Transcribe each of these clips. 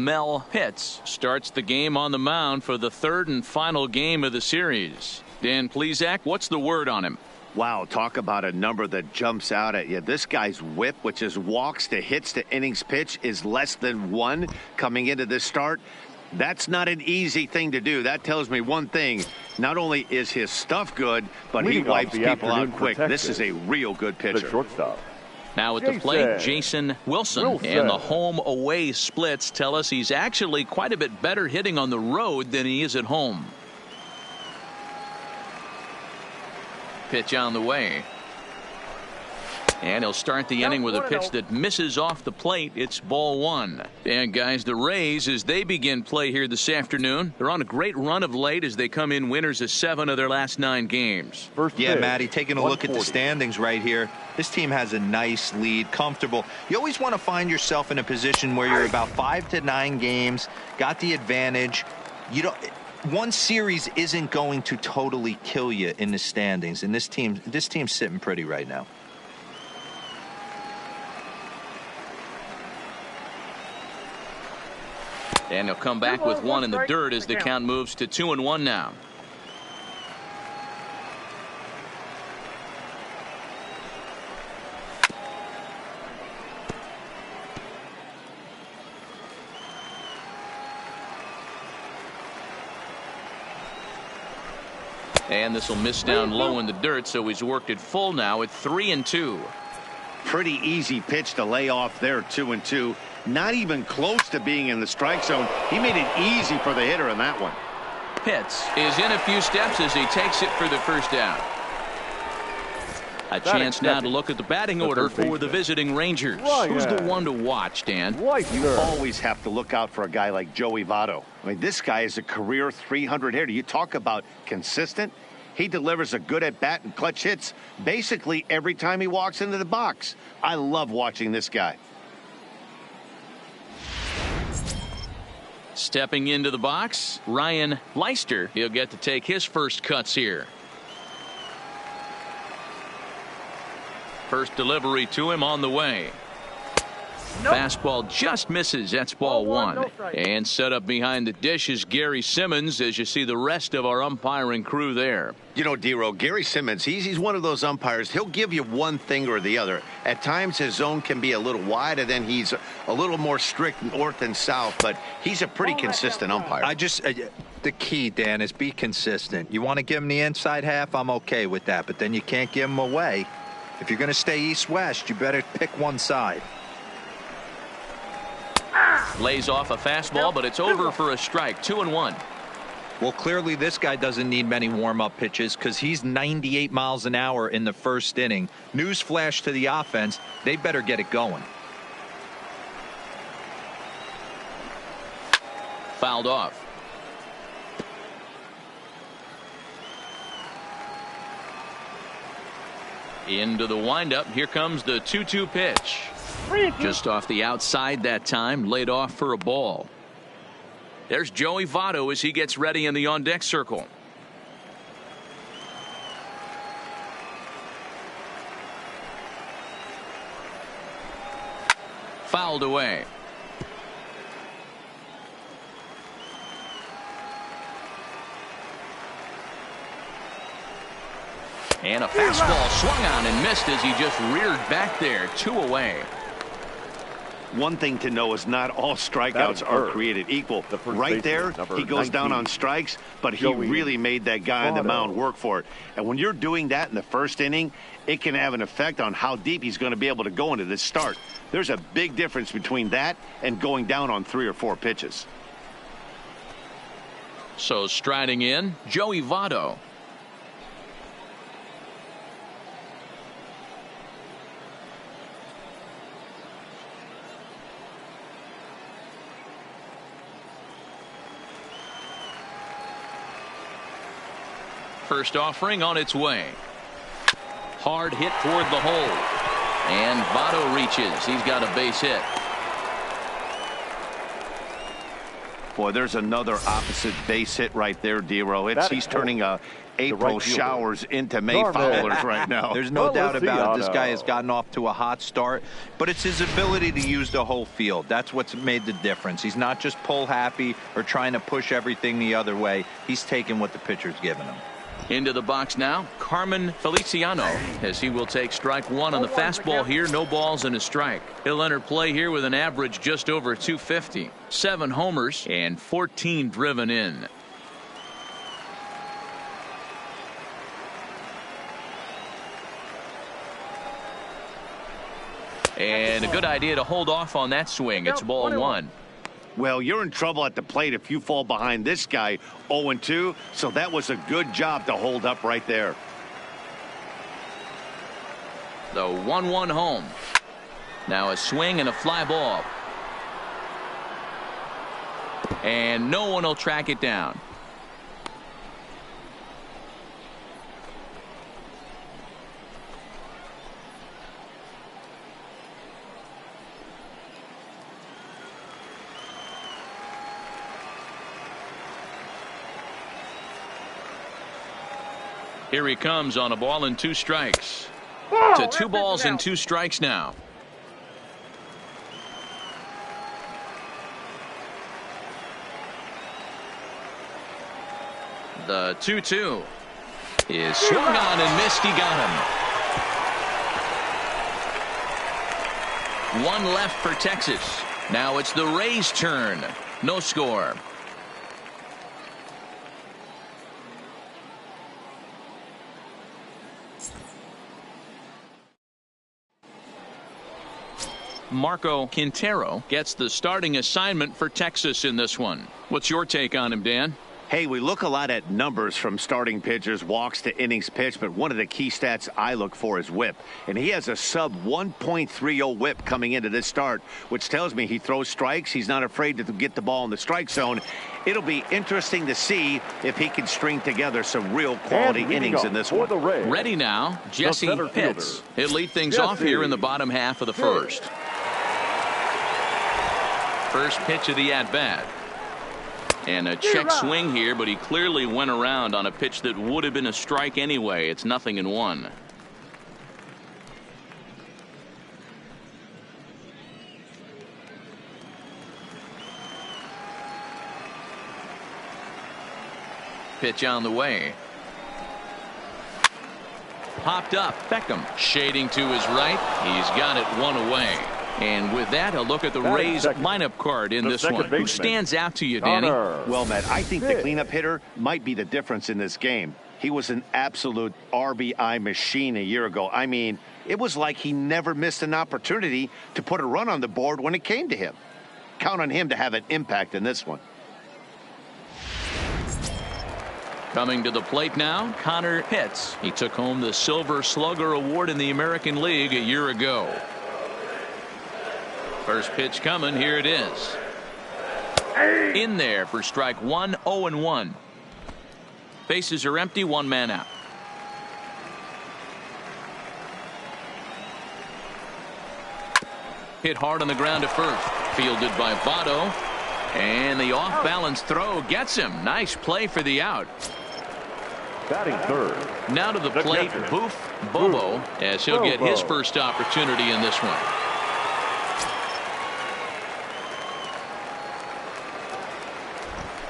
Mel Pitts starts the game on the mound for the third and final game of the series. Dan Plesac, what's the word on him? Wow, talk about a number that jumps out at you. This guy's whip, which is walks to hits to innings pitch, is less than 1 coming into this start. That's not an easy thing to do. That tells me one thing. Not only is his stuff good, but he wipes people out quick. This is a real good pitcher. The shortstop. Now at the plate, Jason Wilson. And the home-away splits tell us he's actually quite a bit better hitting on the road than he is at home. Pitch on the way. And he'll start the inning with a pitch that misses off the plate. It's ball 1. And guys, the Rays, as they begin play here this afternoon, they're on a great run of late as they come in winners of 7 of their last 9 games. Yeah, Matty, taking a look at the standings right here. This team has a nice lead, comfortable. You always want to find yourself in a position where you're about 5 to 9 games, got the advantage. You don't. One series isn't going to totally kill you in the standings, and this team's sitting pretty right now. And he'll come back with 1 in the dirt as the count moves to 2-1 now. And this will miss down low in the dirt, so he's worked it full now at 3-2. Pretty easy pitch to lay off there, 2-2. Not even close to being in the strike zone. He made it easy for the hitter in that one. Pitts is in a few steps as he takes it for the first down. A chance now to look at the batting order for the visiting Rangers. Who's the one to watch, Dan? You always have to look out for a guy like Joey Votto. I mean, this guy is a career 300 hitter. You talk about consistent. He delivers a good at-bat and clutch hits basically every time he walks into the box. I love watching this guy. Stepping into the box, Ryan Leister. He'll get to take his first cuts here. First delivery to him on the way. Fastball just misses. That's ball 1. And set up behind the dish is Gary Simmons as you see the rest of our umpiring crew there. You know, D-Row, Gary Simmons, he's one of those umpires. He'll give you one thing or the other. At times his zone can be a little wide, and then he's a little more strict north and south, but he's a pretty consistent umpire. The key, Dan, is be consistent. You want to give him the inside half, I'm okay with that, but then you can't give him away. If you're going to stay east-west, you better pick one side. Lays off a fastball, but it's over for a strike. 2-1. Well, clearly this guy doesn't need many warm-up pitches because he's 98 miles an hour in the first inning. Newsflash to the offense, they better get it going. Fouled off. Into the windup. Here comes the 2-2 pitch. Just off the outside that time, laid off for a ball. There's Joey Votto as he gets ready in the on-deck circle. Fouled away. And a fastball swung on and missed as he just reared back there. 2 away. One thing to know is not all strikeouts are created equal. Right there, he goes down on strikes, but he really made that guy on the mound work for it. And when you're doing that in the first inning, it can have an effect on how deep he's going to be able to go into this start. There's a big difference between that and going down on 3 or 4 pitches. So striding in, Joey Votto. First offering on its way. Hard hit toward the hole. And Votto reaches. He's got a base hit. Boy, there's another opposite base hit right there, Dero. He's turning April showers into May foulers right now. There's no doubt about it. This guy has gotten off to a hot start, but it's his ability to use the whole field. That's what's made the difference. He's not just pull happy or trying to push everything the other way. He's taking what the pitcher's giving him. Into the box now, Carmen Feliciano, as he will take strike one on the fastball here. No balls and a strike. He'll enter play here with an average just over 250. 7 homers and 14 driven in. And a good idea to hold off on that swing. It's ball 1. Well, you're in trouble at the plate if you fall behind this guy 0-2, so that was a good job to hold up right there. The 1-1 home. Now a swing and a fly ball. And no one will track it down. Here he comes on a ball and 2 strikes. To 2 balls and 2 strikes now. The 2-2 is swung on and missed. He got him. 1 left for Texas. Now it's the Rays' turn. No score. Marco Quintero gets the starting assignment for Texas in this one. What's your take on him, Dan? Hey, we look a lot at numbers from starting pitchers, walks to innings pitched, but one of the key stats I look for is whip. And he has a sub 1.30 whip coming into this start, which tells me he throws strikes. He's not afraid to get the ball in the strike zone. It'll be interesting to see if he can string together some real quality innings in this one. Ready now, Jesse Pitts. He'll lead things off here in the bottom half of the first. First pitch of the at-bat. And a check swing here, but he clearly went around on a pitch that would have been a strike anyway. It's 0-1. Pitch on the way. Popped up. Beckham shading to his right. He's got it 1 away. And with that, a look at the Rays lineup card in this one. Who stands out to you, Danny? Well, Matt, I think the cleanup hitter might be the difference in this game. He was an absolute RBI machine a year ago. I mean, it was like he never missed an opportunity to put a run on the board when it came to him. Count on him to have an impact in this one. Coming to the plate now, Connor Pitts. He took home the Silver Slugger Award in the American League a year ago. First pitch coming. Here it is. In there for strike 1. 0-1. Bases are empty. 1 man out. Hit hard on the ground to first. Fielded by Votto. And the off-balance throw gets him. Nice play for the out. Batting third. Now to the plate, Boof Bobo, as he'll get his first opportunity in this one.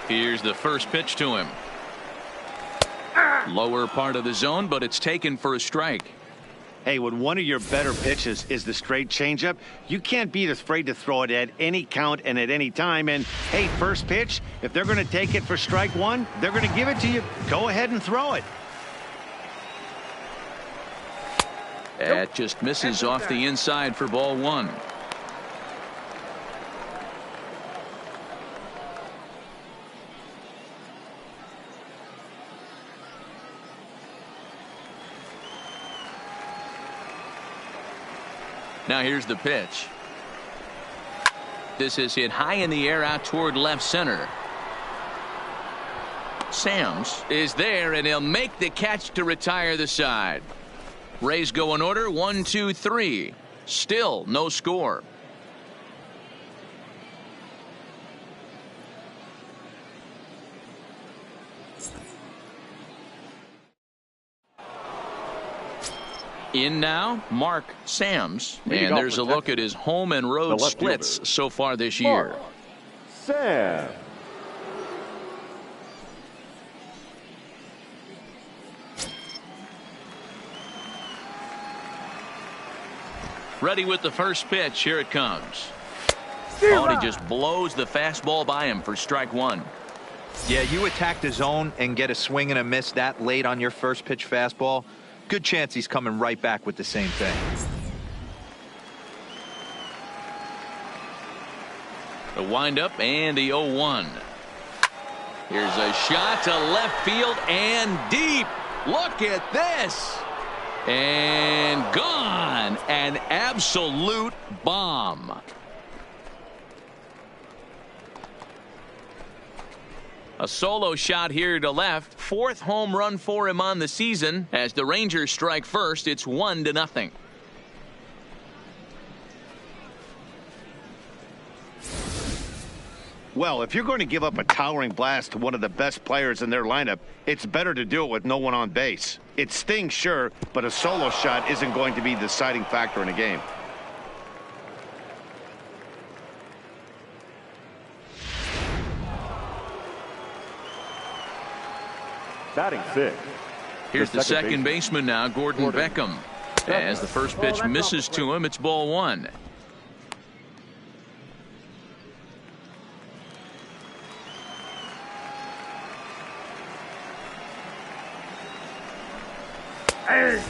Here's the first pitch to him. Lower part of the zone, but it's taken for a strike. Hey, when one of your better pitches is the straight changeup, you can't be afraid to throw it at any count and at any time. And, hey, first pitch, if they're going to take it for strike 1, they're going to give it to you. Go ahead and throw it. That just misses off the inside for ball 1. Now here's the pitch. This is hit high in the air out toward left center. Sams is there, and he'll make the catch to retire the side. Rays go in order. 1, 2, 3. Still no score. In now, Mark Sams. And there's a look at his home and road splits so far this year. Sam. Ready with the first pitch. Here it comes. Oh, and he just blows the fastball by him for strike one. Yeah, you attack the zone and get a swing and a miss that late on your first pitch fastball. Good chance he's coming right back with the same thing. The windup and the 0-1. Here's a shot to left field and deep. Look at this. And gone. An absolute bomb. A solo shot here to left. Fourth home run for him on the season. As the Rangers strike first, it's 1-0. Well, if you're going to give up a towering blast to one of the best players in their lineup, it's better to do it with no one on base. It stings, sure, but a solo shot isn't going to be the deciding factor in a game. Batting 6. Here's the second baseman now, Gordon Beckham. As the first pitch misses to him, it's ball one.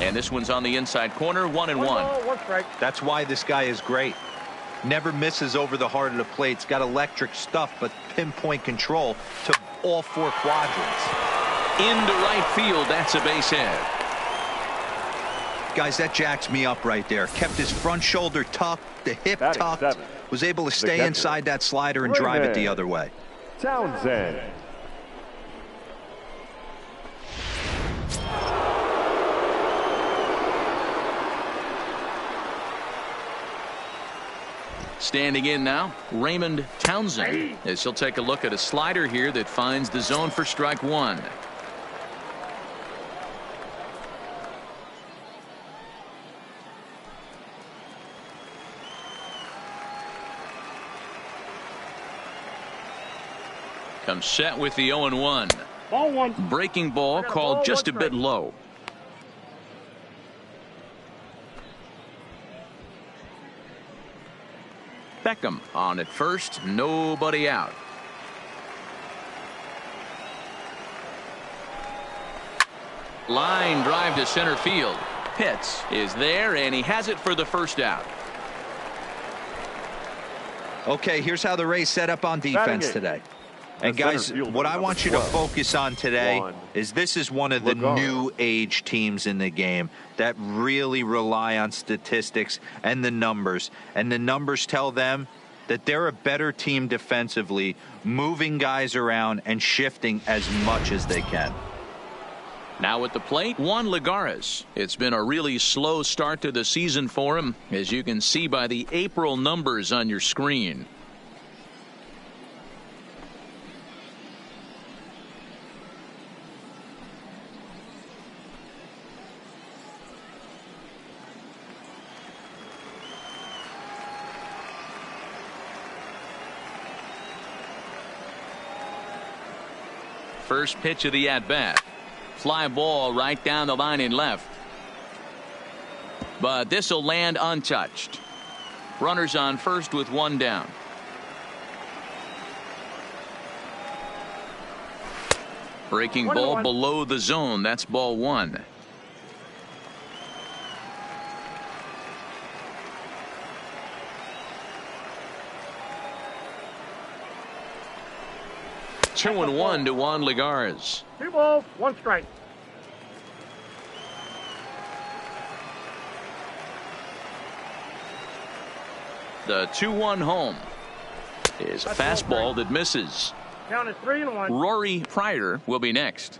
And this one's on the inside corner, 1-1. That's why this guy is great. Never misses over the heart of the plate. He's got electric stuff, but pinpoint control to all four quadrants. Into right field, that's a base hit. Guys, that jacks me up right there. Kept his front shoulder tucked, the hip tucked, was able to stay inside that slider and drive it the other way. Townsend. Standing in now, Raymond Townsend, as he'll take a look at a slider here that finds the zone for strike one. Comes set with the 0-1. Ball one. Breaking ball called just a bit low. Beckham on at first, nobody out. Line drive to center field. Pitts is there, and he has it for the first out. Okay, here's how the Rays set up on defense today. And guys, what I want you to focus on today is this is one of the new age teams in the game that really rely on statistics and the numbers. And the numbers tell them that they're a better team defensively, moving guys around and shifting as much as they can. Now at the plate, Juan Lagares. It's been a really slow start to the season for him, as you can see by the April numbers on your screen. First pitch of the at-bat. Fly ball right down the line in left. But this will land untouched. Runners on first with one down. Breaking ball below the zone. That's ball one. 2-1 to Juan Lagares. 2 balls, 1 strike. The 2-1 home is a fastball that misses. Count is 3-1. Rory Pryor will be next.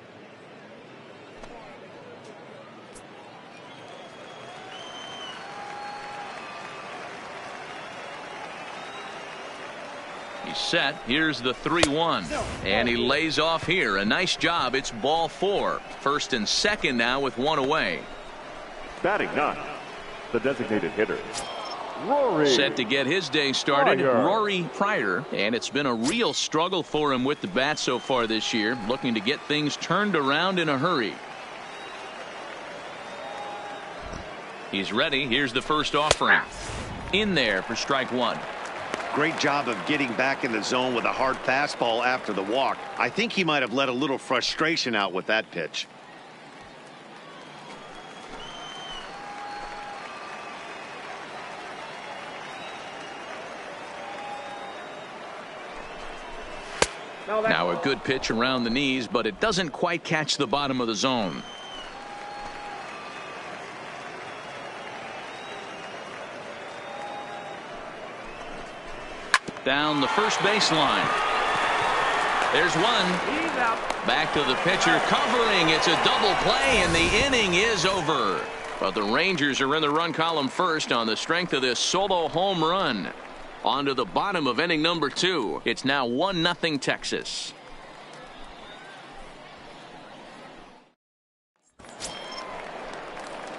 He's set. Here's the 3-1. And he lays off here. A nice job. It's ball 4. First and second now with one away. Batting ninth, the designated hitter, Rory. Set to get his day started, Pryor. Rory Pryor. And it's been a real struggle for him with the bat so far this year, looking to get things turned around in a hurry. He's ready. Here's the first offering. In there for strike one. Great job of getting back in the zone with a hard fastball after the walk. I think he might have let a little frustration out with that pitch. Now a good pitch around the knees, but it doesn't quite catch the bottom of the zone. Down the first baseline. There's one. Back to the pitcher covering. It's a double play and the inning is over. But the Rangers are in the run column first on the strength of this solo home run. On to the bottom of inning number 2. It's now 1-0 Texas.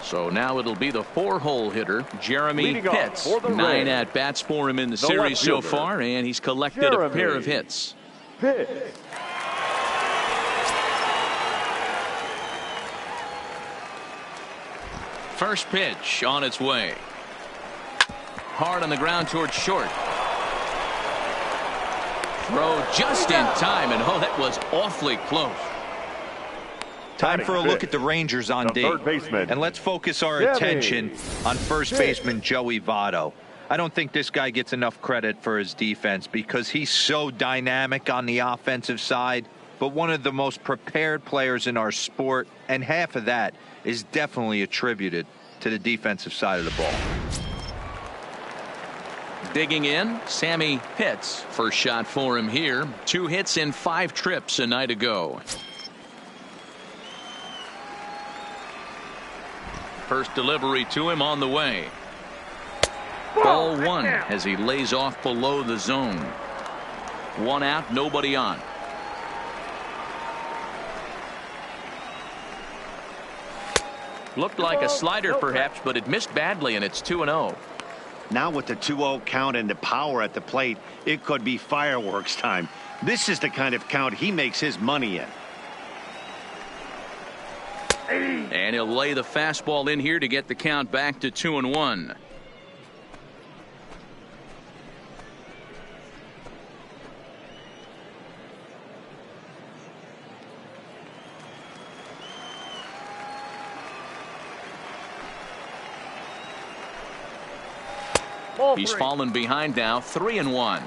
So now it'll be the 4-hole hitter, Jeremy Leading off Pitts. for the 9 Rays, at-bats for him in the the series so left fielder, far, and he's collected a Jeremy pair of hits. Pitts. First pitch on its way. Hard on the ground towards short. Throw just in time, and oh, that was awfully close. Time for a look at the Rangers on The D. third baseman, And let's focus our Jimmy attention on first baseman Joey Votto. I don't think this guy gets enough credit for his defense because he's so dynamic on the offensive side, but one of the most prepared players in our sport, and half of that is definitely attributed to the defensive side of the ball. Digging in, Sammy Pitts. First shot for him here. 2 hits in 5 trips a night ago. First delivery to him on the way. Ball 1 as he lays off below the zone. 1 out, nobody on. Looked like a slider perhaps, but it missed badly, and it's 2-0. Now with the 2-0 count and the power at the plate, it could be fireworks time. This is the kind of count he makes his money in. And he'll lay the fastball in here to get the count back to 2-1. He's fallen behind now, 3-1.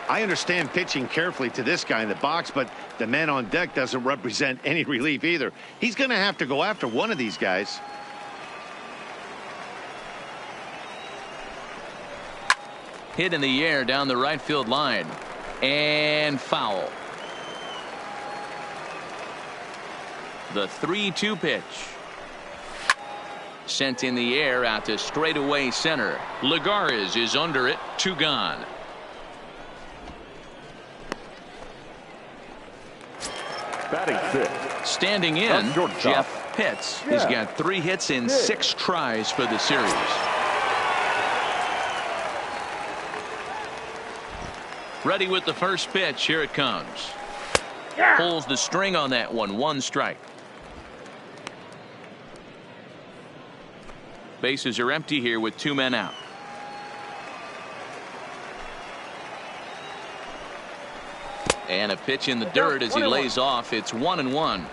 I understand pitching carefully to this guy in the box, but the man on deck doesn't represent any relief either. He's going to have to go after one of these guys. Hit in the air down the right field line. And foul. The 3-2 pitch. Sent in the air out to straightaway center. Lagares is under it. 2 gone. Batting 6th, Standing in, shortstop, Jeff Pitts. He's got 3 hits in 6 tries for the series. Ready with the first pitch. Here it comes. Pulls the string on that one. 1 strike. Bases are empty here with 2 men out. And a pitch in the dirt as he lays off. It's 1-1.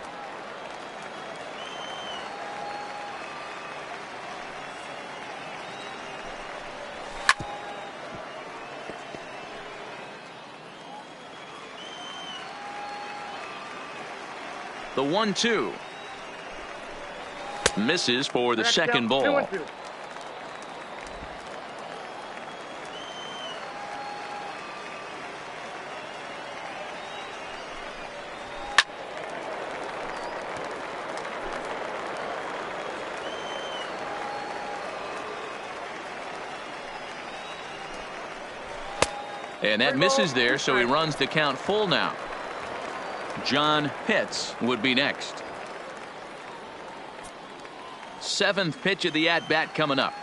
The 1-2. Misses for the second ball. 2-2. And that misses there, so he runs the count full now. John Pitts would be next. 7th pitch of the at-bat coming up.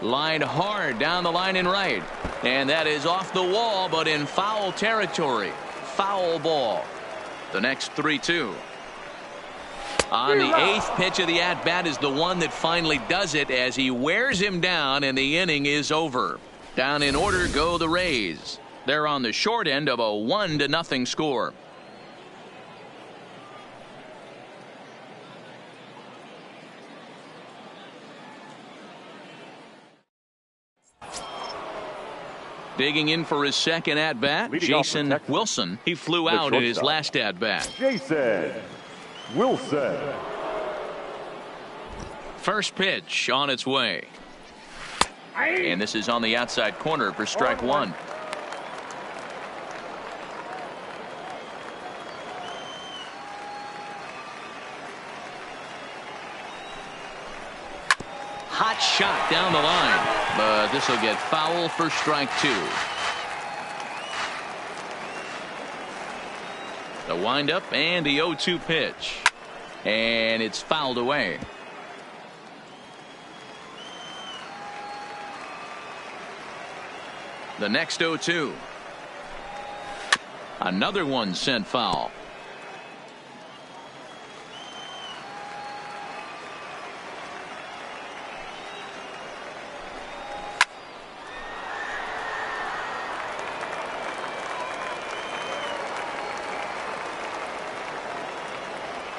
Line hard down the line in right. And that is off the wall, but in foul territory. Foul ball. The next 3-2. On the 8th pitch of the at-bat is the one that finally does it as he wears him down, and the inning is over. Down in order go the Rays. They're on the short end of a 1-0 score. Digging in for his second at-bat, Jason Wilson. He flew out in his last at-bat. Jason Wilson. First pitch on its way. And this is on the outside corner for strike one. Hot shot down the line, but this will get foul for strike two. The windup and the 0-2 pitch, and it's fouled away. The next 0-2. Another one sent foul.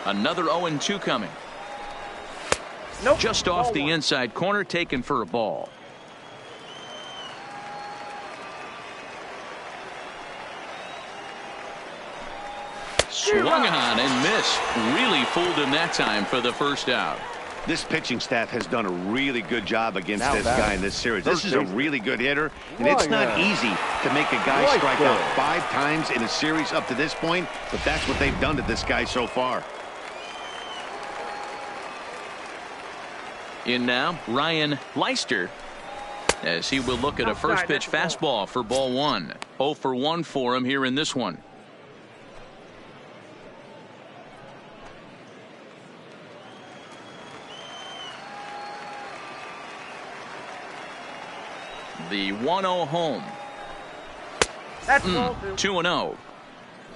Another 0-2 coming. Nope. Just off the inside corner, taken for a ball. Swung on and missed. Really fooled him that time for the first out. This pitching staff has done a really good job against this guy in this series. This is a really good hitter, and it's not easy to make a guy strike out 5 times in a series up to this point, but that's what they've done to this guy so far. In now, Ryan Leister, as he will look at a first pitch fastball for ball one. 0 for 1 for him here in this one. The 1-0 home. That's 2-0.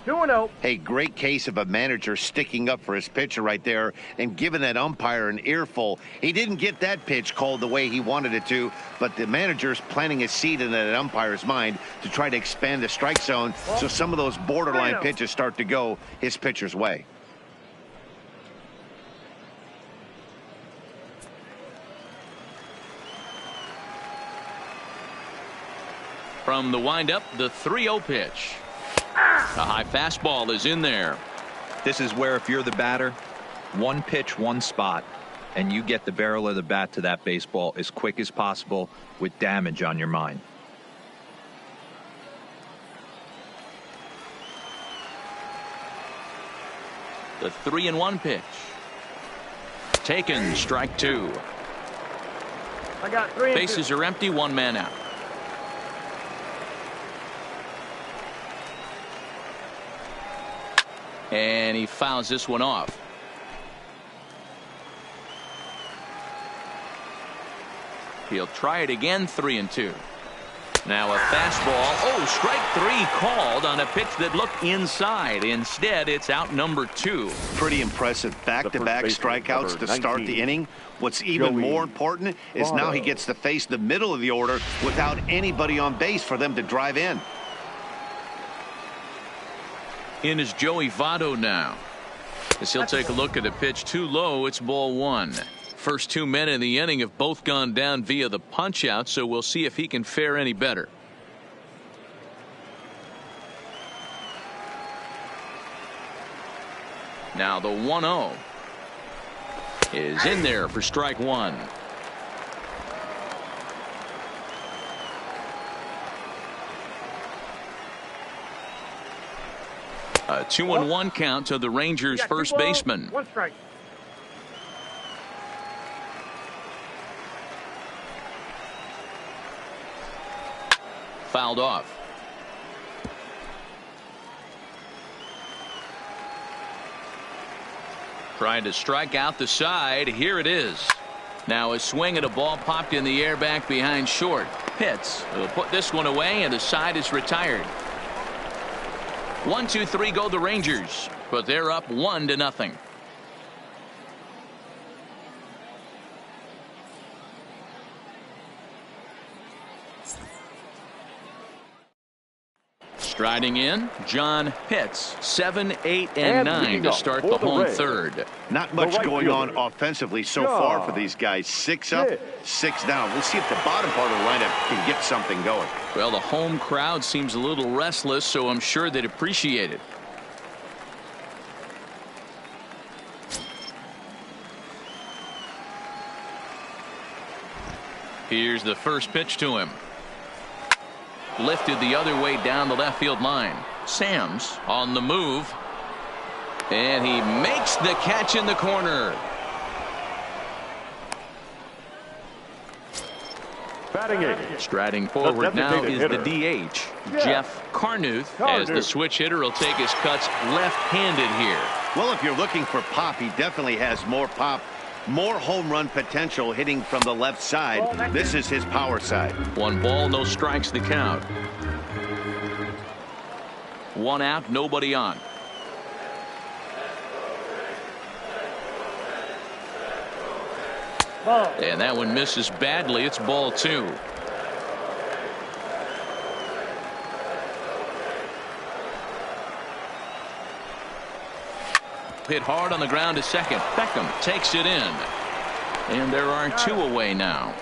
2-0. Hey, great case of a manager sticking up for his pitcher right there and giving that umpire an earful. He didn't get that pitch called the way he wanted it to, but the manager's planting a seed in that umpire's mind to try to expand the strike zone so some of those borderline pitches start to go his pitcher's way. From the windup, the 3-0 pitch. A high fastball is in there. This is where, if you're the batter, one pitch, one spot, and you get the barrel of the bat to that baseball as quick as possible with damage on your mind. The 3-1 pitch. Taken, strike two. I got 3 and 2. Bases are empty, 1 man out. And he fouls this one off. He'll try it again, 3-2. Now a fastball. Oh, strike 3 called on a pitch that looked inside. Instead, it's out number 2. Pretty impressive back-to-back strikeouts to start the inning. What's even more important is now he gets to face the middle of the order without anybody on base for them to drive in. In is Joey Votto now. As he'll take a look at a pitch too low, it's ball 1. First 2 men in the inning have both gone down via the punch out, so we'll see if he can fare any better. Now the 1-0 is in there for strike 1. A 2-1 count to the Rangers' first baseman. 1 strike. Fouled off. Trying to strike out the side. Here it is. Now a swing at a ball popped in the air back behind short. Pitts will put this one away, and the side is retired. 1-2-3 go the Rangers, but they're up 1-0. Striding in, John Pitts. 7, 8, and 9 to start the home third. Not much going on offensively so far for these guys. 6 up, 6 down. We'll see if the bottom part of the lineup can get something going. Well, the home crowd seems a little restless, so I'm sure they'd appreciate it. Here's the first pitch to him. Lifted the other way down the left field line. Sam's on the move. And he makes the catch in the corner. Batting 8. Striding forward now is the DH, Jeff Carnuth, as the switch hitter will take his cuts left-handed here. Well, if you're looking for pop, he definitely has more pop. More home run potential hitting from the left side. This is his power side. 1 ball, no strikes the count. 1 out, nobody on. And that one misses badly. It's ball 2. Hit hard on the ground to second. Beckham takes it in. And there are 2 away now.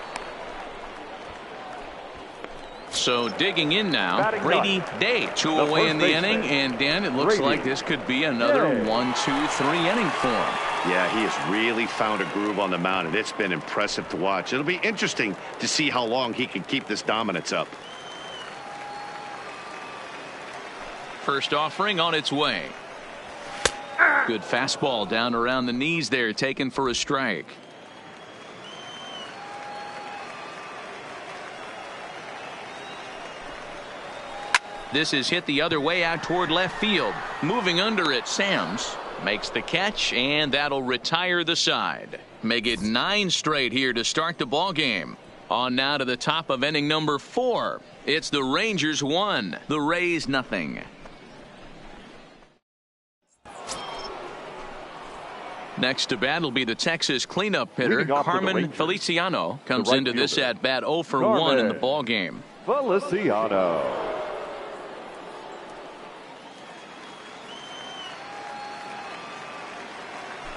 So digging in now, Brady Day. 2 away in the inning. And Dan, it looks like this could be another 1-2-3 inning for him. Yeah, he has really found a groove on the mound, and it's been impressive to watch. It'll be interesting to see how long he can keep this dominance up. First offering on its way. Good fastball down around the knees there, taken for a strike. This is hit the other way out toward left field. Moving under it, Sam's makes the catch, and that'll retire the side. Make it 9 straight here to start the ball game. On now to the top of inning number 4. It's the Rangers 1, the Rays nothing. Next to bat will be the Texas cleanup hitter, Carmen Feliciano. Comes into this at bat 0 for 1 in the ball game. Feliciano.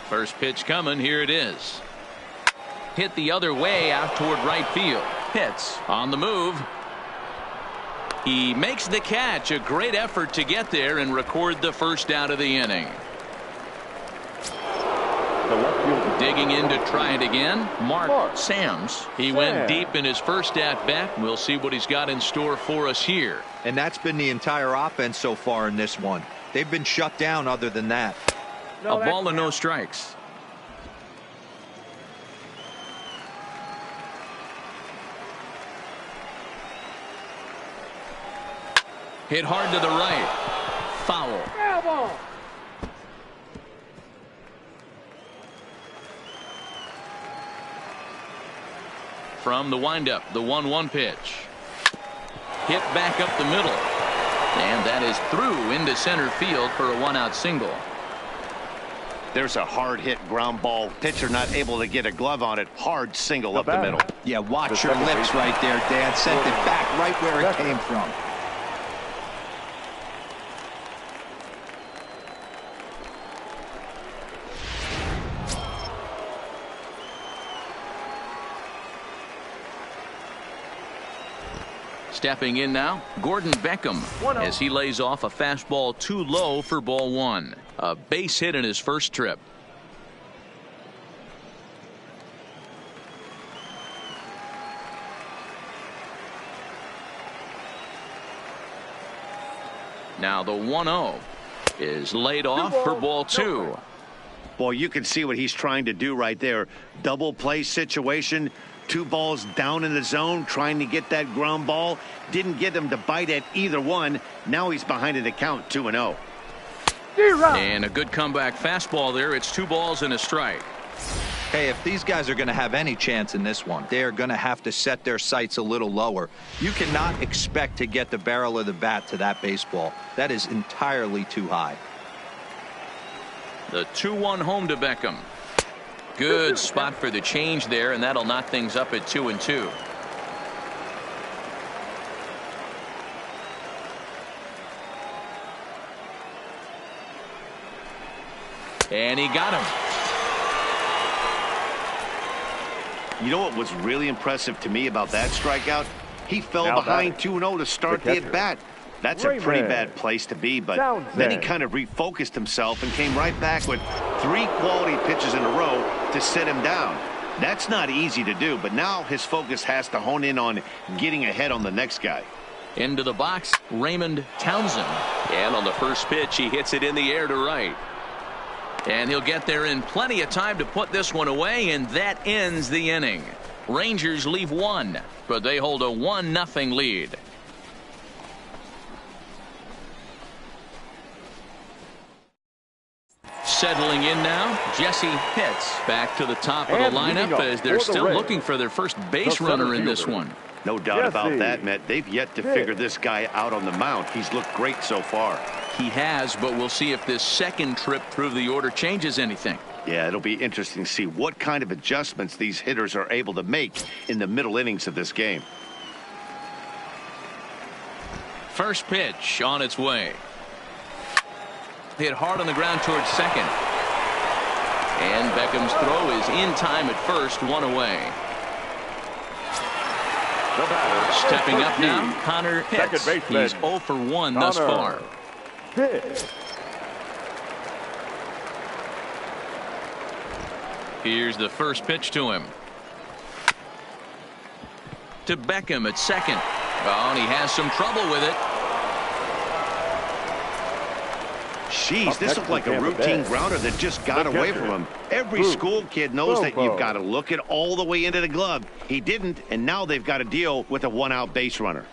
First pitch coming. Here it is. Hit the other way out toward right field. Pitts on the move. He makes the catch. A great effort to get there and record the first out of the inning. Digging in to try it again, Mark Sam's. He went deep in his first at bat. We'll see what he's got in store for us here. And that's been the entire offense so far in this one. They've been shut down other than that. A ball and no strikes. Hit hard to the right. Foul. From the windup, the 1-1 pitch. Hit back up the middle. And that is through into center field for a 1-out single. There's a hard hit ground ball. Pitcher not able to get a glove on it. Hard single up the middle. Yeah, watch your lips right there, Dad. Sent it back right where it came from. Stepping in now, Gordon Beckham, as he lays off a fastball too low for ball 1. A base hit in his first trip. Now the 1-0 is laid off for ball 2. Boy, you can see what he's trying to do right there. Double play situation. 2 balls down in the zone, trying to get that ground ball. Didn't get him to bite at either one. Now he's behind in the count, 2-0. And a good comeback fastball there. It's 2 balls and a strike. Hey, if these guys are going to have any chance in this one, they're going to have to set their sights a little lower. You cannot expect to get the barrel of the bat to that baseball. That is entirely too high. The 2-1 home to Beckham. Good spot for the change there, and that'll knock things up at 2-2. And he got him. You know what was really impressive to me about that strikeout? He fell behind 2-0 to start the at-bat. That's a pretty bad place to be, but then he kind of refocused himself and came right back with 3 quality pitches in a row to set him down. That's not easy to do, but now his focus has to hone in on getting ahead on the next guy. Into the box, Raymond Townsend. And on the first pitch, he hits it in the air to right. And he'll get there in plenty of time to put this one away, and that ends the inning. Rangers leave 1, but they hold a 1-0 lead. Settling in now, Jesse Pitts back to the top of the lineup as they're still looking for their first base runner in this one. No doubt about that, Matt. They've yet to figure this guy out on the mound. He's looked great so far. He has, but we'll see if this second trip through the order changes anything. Yeah, it'll be interesting to see what kind of adjustments these hitters are able to make in the middle innings of this game. First pitch on its way. Hit hard on the ground towards second. And Beckham's throw is in time at first, 1 away. Stepping up now, Connor Pitts. He's 0 for 1 thus far. Here's the first pitch to him. To Beckham at second. Oh, and he has some trouble with it. Jeez, this looked like a routine grounder that just got away from him. Every school kid knows that you've got to look it all the way into the glove. He didn't, and now they've got to deal with a 1-out base runner.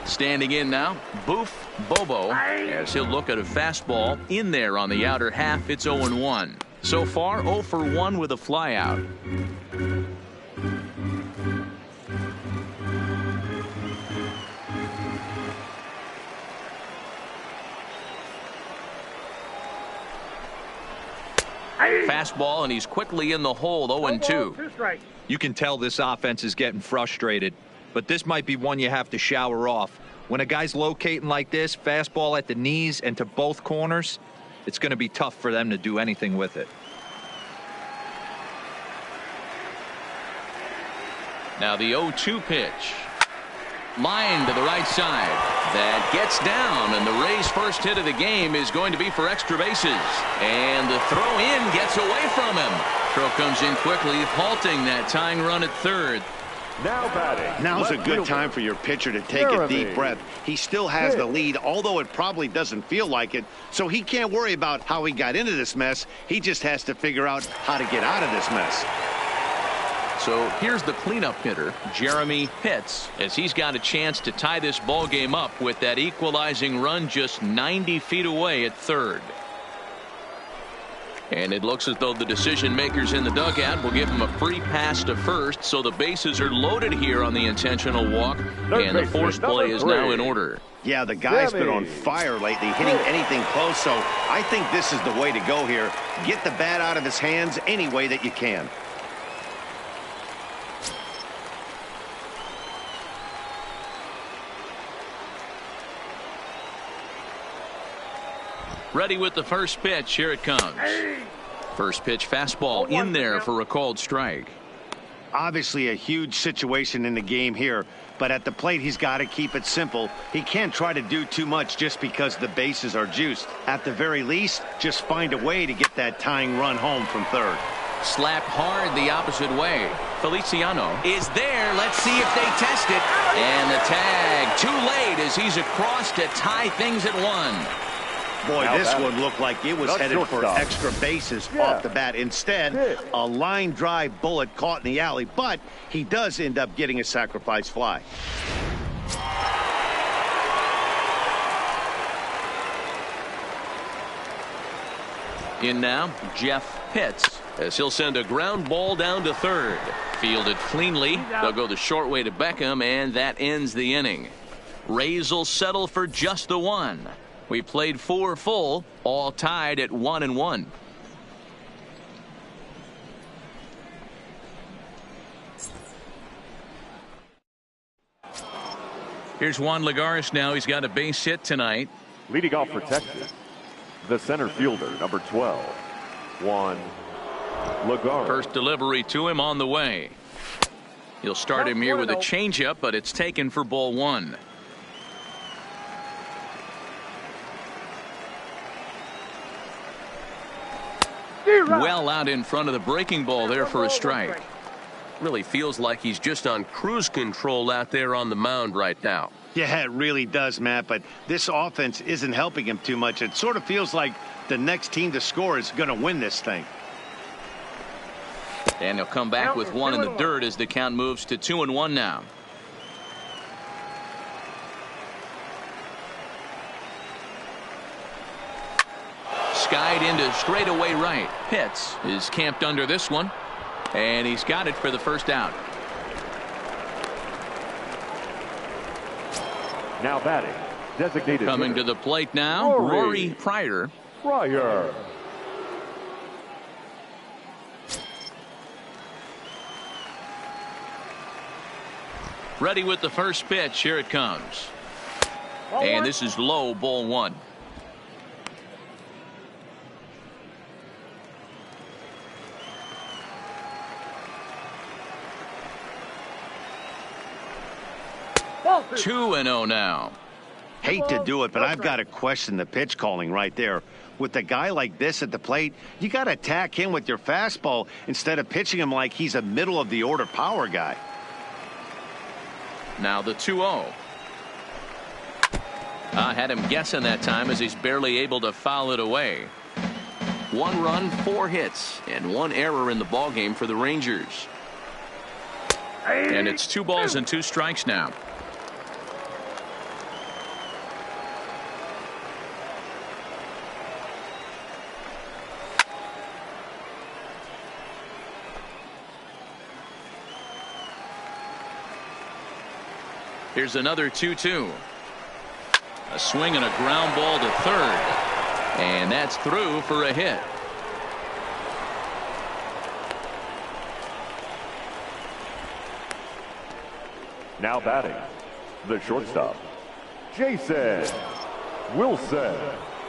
Standing in now, Boof Bobo, as he'll look at a fastball in there on the outer half. It's 0-1. So far, 0 for 1 with a flyout. Fastball, and he's quickly in the hole, 0-2. You can tell this offense is getting frustrated, but this might be one you have to shower off. When a guy's locating like this, fastball at the knees and to both corners, it's going to be tough for them to do anything with it. Now the 0-2 pitch. Line to the right side. That gets down, and the Rays' first hit of the game is going to be for extra bases. And the throw in gets away from him. Throw comes in quickly, halting that tying run at third. Now batting. Now's a good time for your pitcher to take a deep breath. He still has the lead, although it probably doesn't feel like it. So he can't worry about how he got into this mess. He just has to figure out how to get out of this mess. So here's the cleanup hitter, Jeremy Pitts, as he's got a chance to tie this ball game up with that equalizing run just 90 feet away at third. And it looks as though the decision makers in the dugout will give him a free pass to first, so the bases are loaded here on the intentional walk, and the force play is now in order. Yeah, the guy's been on fire lately, hitting anything close, so I think this is the way to go here. Get the bat out of his hands any way that you can. Ready with the first pitch. Here it comes. First pitch fastball in there for a called strike. Obviously a huge situation in the game here, but at the plate he's got to keep it simple. He can't try to do too much just because the bases are juiced. At the very least, just find a way to get that tying run home from third. Slapped hard the opposite way. Feliciano is there. Let's see if they test it. And the tag too late as he's across to tie things at 1. Boy, Now this batting. one looked like it was The headed for shortstop. extra bases Yeah. off the bat. Instead, Hit. a line drive bullet caught in the alley, but he does end up getting a sacrifice fly. In now, Jeff Pitts, as he'll send a ground ball down to third. fielded cleanly. They'll go the short way to Beckham, and that ends the inning. Rays will settle for just the one. We played 4 full, all tied at 1-1. Here's Juan Lagares now. He's got a base hit tonight. Leading off for Texas, the center fielder, number 12, Juan Lagares. First delivery to him on the way. He'll start him here with a changeup, but it's taken for ball 1. Well out in front of the breaking ball there for a strike. Really feels like he's just on cruise control out there on the mound right now. Yeah, it really does, Matt, but this offense isn't helping him too much. It sort of feels like the next team to score is going to win this thing. And he'll come back with one in the dirt as the count moves to 2-1 now. Skied into straightaway right. Pitts is camped under this one, and he's got it for the first out. Now batting, designated Coming hitter, to the plate now, Rory Pryor. Pryor. Ready with the first pitch. Here it comes. And this is low, ball 1. Ball 2-0 now. Hate to do it, but I've got to question the pitch calling right there. With a guy like this at the plate, you got to attack him with your fastball instead of pitching him like he's a middle of the order power guy. Now the 2-0. I had him guessing that time as he's barely able to foul it away. 1 run, 4 hits, and 1 error in the ballgame for the Rangers. And it's 2 balls and 2 strikes now. Here's another 2-2. A swing and a ground ball to third. And that's through for a hit. Now batting, the shortstop, Jason Wilson.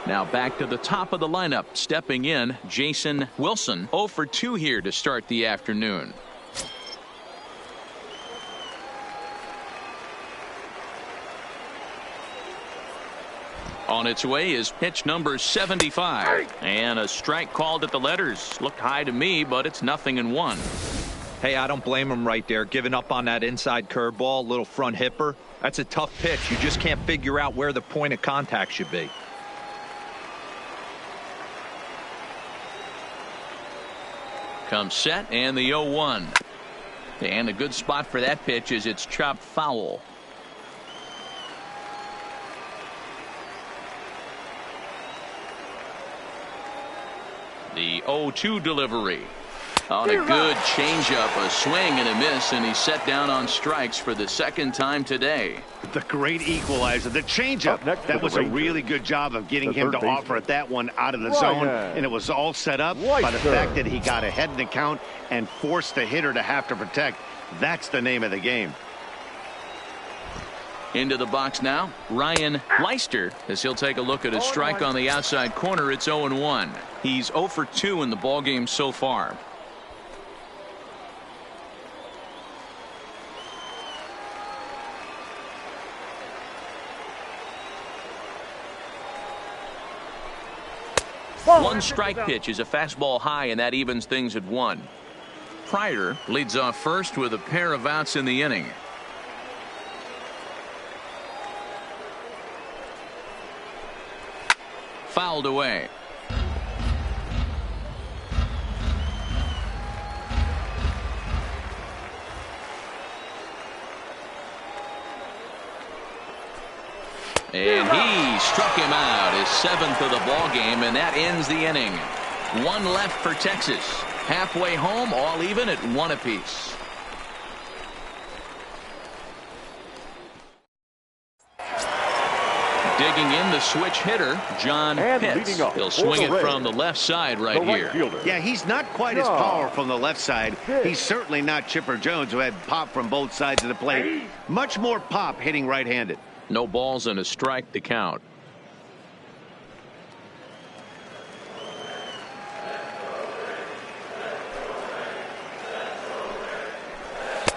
Now back to the top of the lineup. Stepping in, Jason Wilson. 0 for 2 here to start the afternoon. On its way is pitch number 75. And a strike called at the letters. Looked high to me, but it's 0-1. Hey, I don't blame him right there. Giving up on that inside curveball, little front hipper. That's a tough pitch. You just can't figure out where the point of contact should be. Comes set and the 0-1. And a good spot for that pitch is it's chopped foul. The 0-2 delivery. On a good changeup, a swing and a miss, and he's set down on strikes for the second time today. The great equalizer, the changeup. That was a really good job of getting him to offer at that one out of the zone, and it was all set up by the fact that he got ahead in the count and forced the hitter to have to protect. That's the name of the game. Into the box now, Ryan Leister, as he'll take a look at a strike on the outside corner. It's 0-1. He's 0 for 2 in the ballgame so far. One strike pitch is a fastball high, and that evens things at 1. Pryor leads off first with a pair of outs in the inning. fouled away. And he struck him out, his 7th of the ball game, and that ends the inning. 1 left for Texas. Halfway home, all even at 1 apiece. Digging in, the switch hitter, John Pitts. He'll swing it from the left side right here. Yeah, he's not quite as powerful from the left side. He's certainly not Chipper Jones, who had pop from both sides of the plate. Much more pop hitting right-handed. No balls and a strike to count.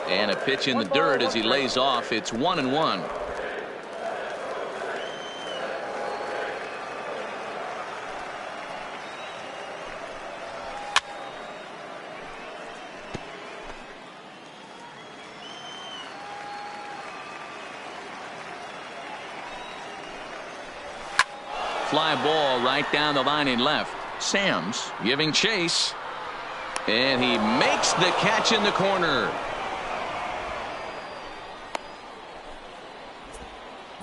And a pitch in the dirt as he lays off. It's 1-1. Fly ball right down the line in left. Sam's giving chase. And he makes the catch in the corner.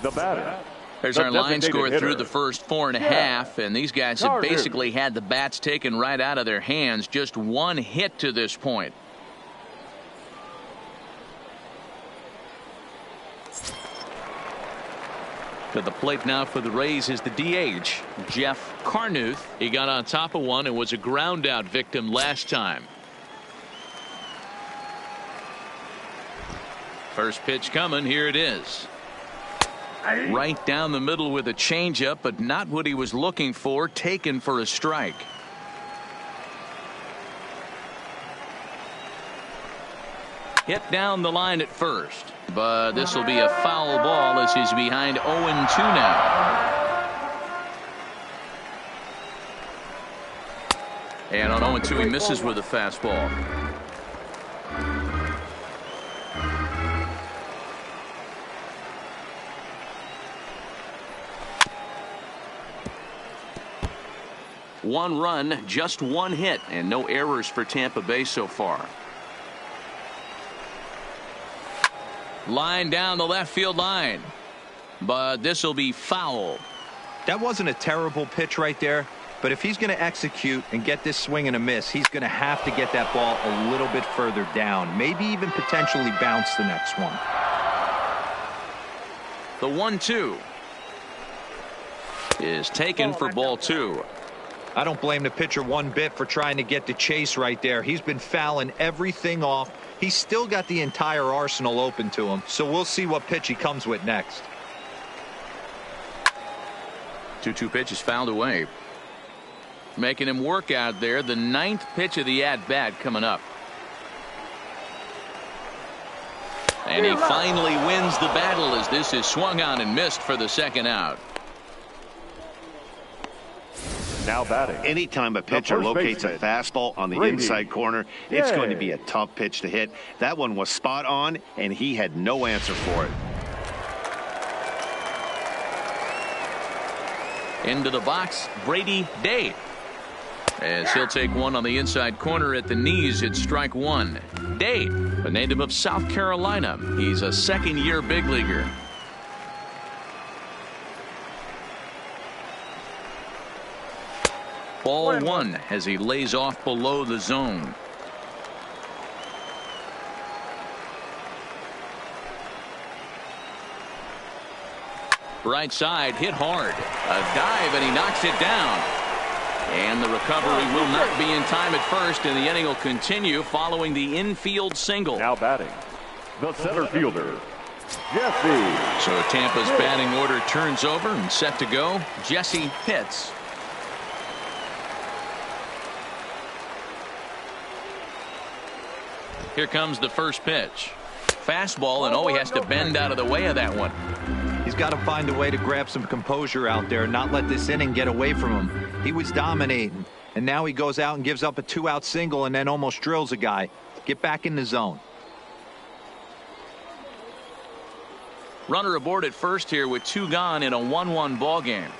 The batter. There's our line score through the first 4.5. And these guys have basically had the bats taken right out of their hands. Just 1 hit to this point. To the plate now for the Rays is the DH, Jeff Carnuth. He got on top of one and was a ground out victim last time. First pitch coming. Here it is. Right down the middle with a changeup, but not what he was looking for. Taken for a strike. Hit down the line at first. But this will be a foul ball as he's behind 0-2 now. And on 0-2 he misses with a fastball. One run, just 1 hit, and no errors for Tampa Bay so far. Line down the left field line, but this will be foul. That wasn't a terrible pitch right there, but if he's going to execute and get this swing and a miss, he's going to have to get that ball a little bit further down, maybe even potentially bounce the next one. The 1-2 is taken for ball 2. I don't blame the pitcher one bit for trying to get the chase right there. He's been fouling everything off. He's still got the entire arsenal open to him, so we'll see what pitch he comes with next. 2-2 pitch is fouled away. Making him work out there. The 9th pitch of the at-bat coming up. And he finally wins the battle as this is swung on and missed for the 2nd out. Now batting. Anytime a pitcher locates a fastball on the inside corner, it's going to be a tough pitch to hit. That one was spot on, and he had no answer for it. Into the box, Brady Day. As he'll take one on the inside corner at the knees, it's strike 1. Day, a native of South Carolina. He's a 2nd-year big leaguer. Ball 1 as he lays off below the zone. Right side, hit hard. A dive, and he knocks it down. And the recovery will not be in time at first, and the inning will continue following the infield single. Now batting, the center fielder, Jesse. So Tampa's batting order turns over and set to go. Jesse Pitts. Here comes the first pitch. Fastball, and he has to bend out of the way of that one. He's got to find a way to grab some composure out there and not let this inning get away from him. He was dominating, and now he goes out and gives up a 2-out single and then almost drills a guy. Get back in the zone. Runner aboard at first here with 2 gone in a 1-1 ball game.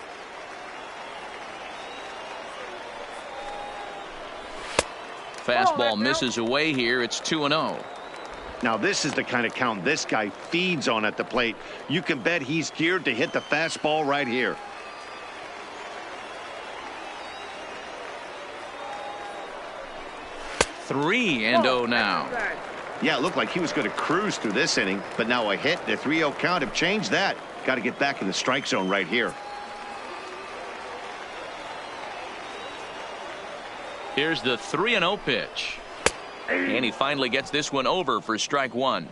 Fastball misses away here. It's 2-0. Now this is the kind of count this guy feeds on at the plate. You can bet he's geared to hit the fastball right here. Three and 0 now. Yeah, it looked like he was going to cruise through this inning, but now a hit, the 3-0 count have changed that. Got to get back in the strike zone right here. Here's the 3-0 pitch. And he finally gets this one over for strike one.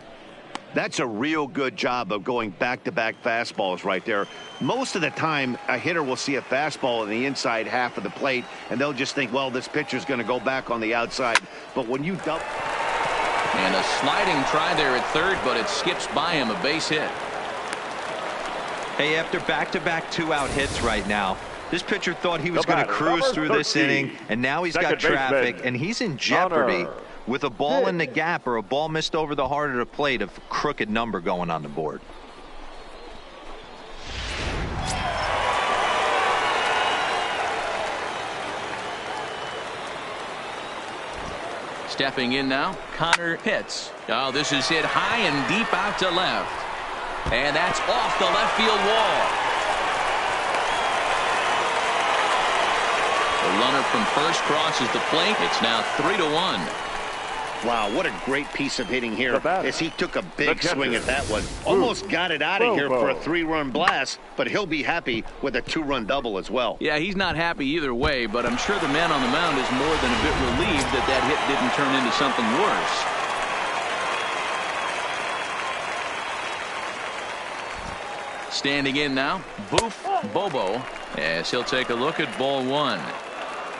That's a real good job of going back-to-back fastballs right there. Most of the time, a hitter will see a fastball in the inside half of the plate, and they'll just think, well, this pitcher's going to go back on the outside. But when you dump... And a sliding try there at third, but it skips by him, a base hit. Hey, after back-to-back two-out hits right now, this pitcher thought he was going to cruise through this inning, and now he's got traffic, and he's in jeopardy with a ball in the gap or a ball missed over the heart of the plate of a crooked number going on the board. Stepping in now, Connor Pitts. Oh, this is hit high and deep out to left. And that's off the left field wall. The runner from first crosses the plate. It's now 3-1. Wow, what a great piece of hitting here as he took a big swing at that one. Almost got it out of here for a 3-run blast, but he'll be happy with a 2-run double as well. Yeah, he's not happy either way, but I'm sure the man on the mound is more than a bit relieved that that hit didn't turn into something worse. Standing in now, Boof Bobo, as he'll take a look at ball one.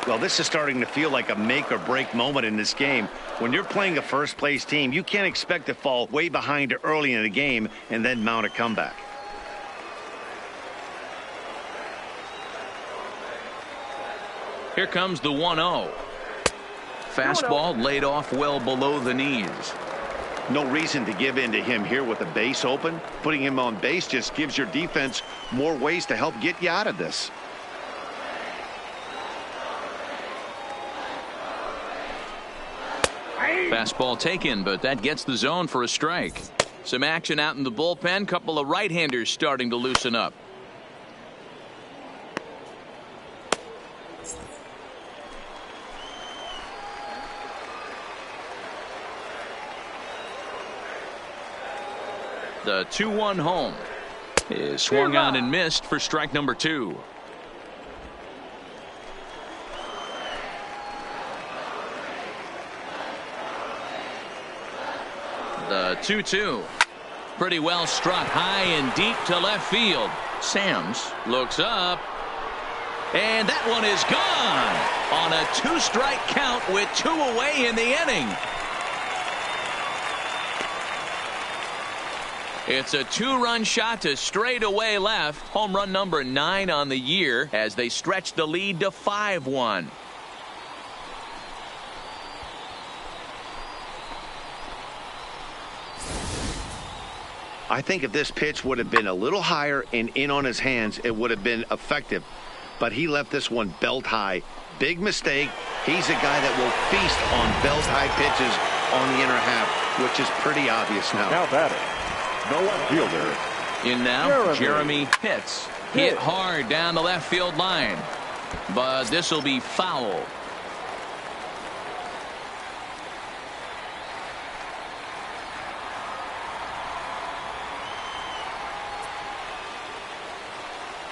Well, this is starting to feel like a make-or-break moment in this game. When you're playing a first-place team, you can't expect to fall way behind early in the game and then mount a comeback. Here comes the 1-0. Fastball laid off well below the knees. No reason to give in to him here with the base open. Putting him on base just gives your defense more ways to help get you out of this. Fastball taken, but that gets the zone for a strike. Some action out in the bullpen. Couple of right-handers starting to loosen up. The 2-1 home is swung on and missed for strike number 2. The 2-2. Pretty well struck high and deep to left field. Sams looks up. And that one is gone on a 2-strike count with 2 away in the inning. It's a 2-run shot to straightaway left. Home run number 9 on the year as they stretch the lead to 5-1. I think if this pitch would have been a little higher and in on his hands, it would have been effective. But he left this one belt high. Big mistake. He's a guy that will feast on belt high pitches on the inner half, which is pretty obvious now. Now batting, no fielder. In now, Jeremy Pitts. Hit hard down the left field line. But this will be foul.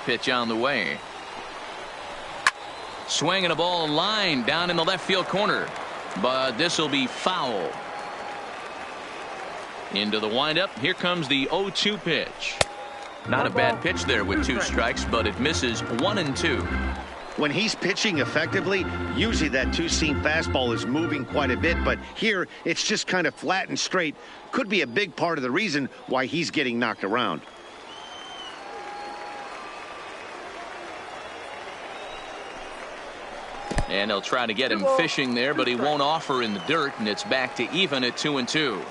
Pitch on the way. Swinging a ball line down in the left field corner. But this will be foul. Into the windup. Here comes the 0-2 pitch. Not a bad pitch there with 2 strikes, but it misses 1-2. When he's pitching effectively, usually that two-seam fastball is moving quite a bit, but here it's just kind of flat and straight. Could be a big part of the reason why he's getting knocked around. And they'll try to get him fishing there, but he won't offer in the dirt, and it's back to even at 2-2.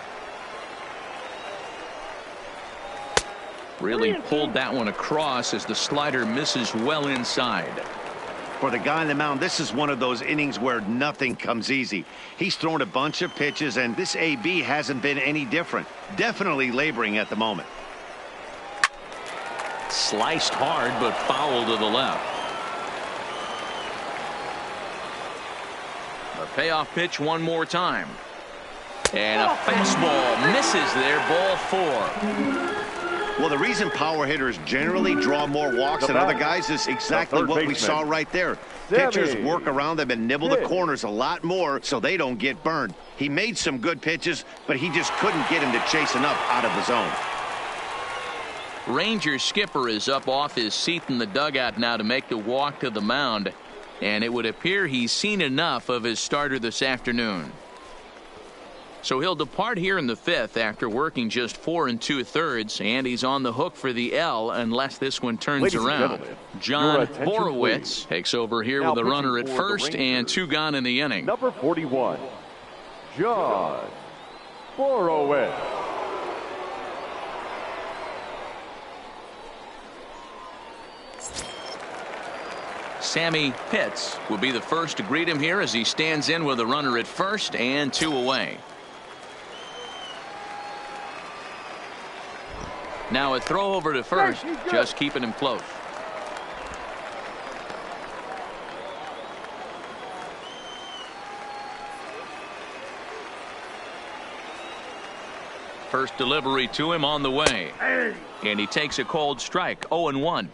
Really pulled that one across as the slider misses well inside. For the guy on the mound, this is one of those innings where nothing comes easy. He's thrown a bunch of pitches, and this AB hasn't been any different. Definitely laboring at the moment. Sliced hard, but foul to the left. The payoff pitch one more time. And a fastball misses there, ball 4. Well, the reason power hitters generally draw more walks than other guys is exactly what we saw right there. Pitchers work around them and nibble the corners a lot more so they don't get burned. He made some good pitches, but he just couldn't get him to chase enough out of the zone. Rangers skipper is up off his seat in the dugout now to make the walk to the mound, and it would appear he's seen enough of his starter this afternoon. So he'll depart here in the 5th after working just 4 2/3, and he's on the hook for the L unless this one turns around. John Borowitz takes over here with a runner at first and 2 gone in the inning. Number 41, John Borowitz. Sammy Pitts will be the first to greet him here as he stands in with a runner at first and 2 away. Now a throw over to first, just keeping him close. First delivery to him on the way. And he takes a cold strike, 0-1.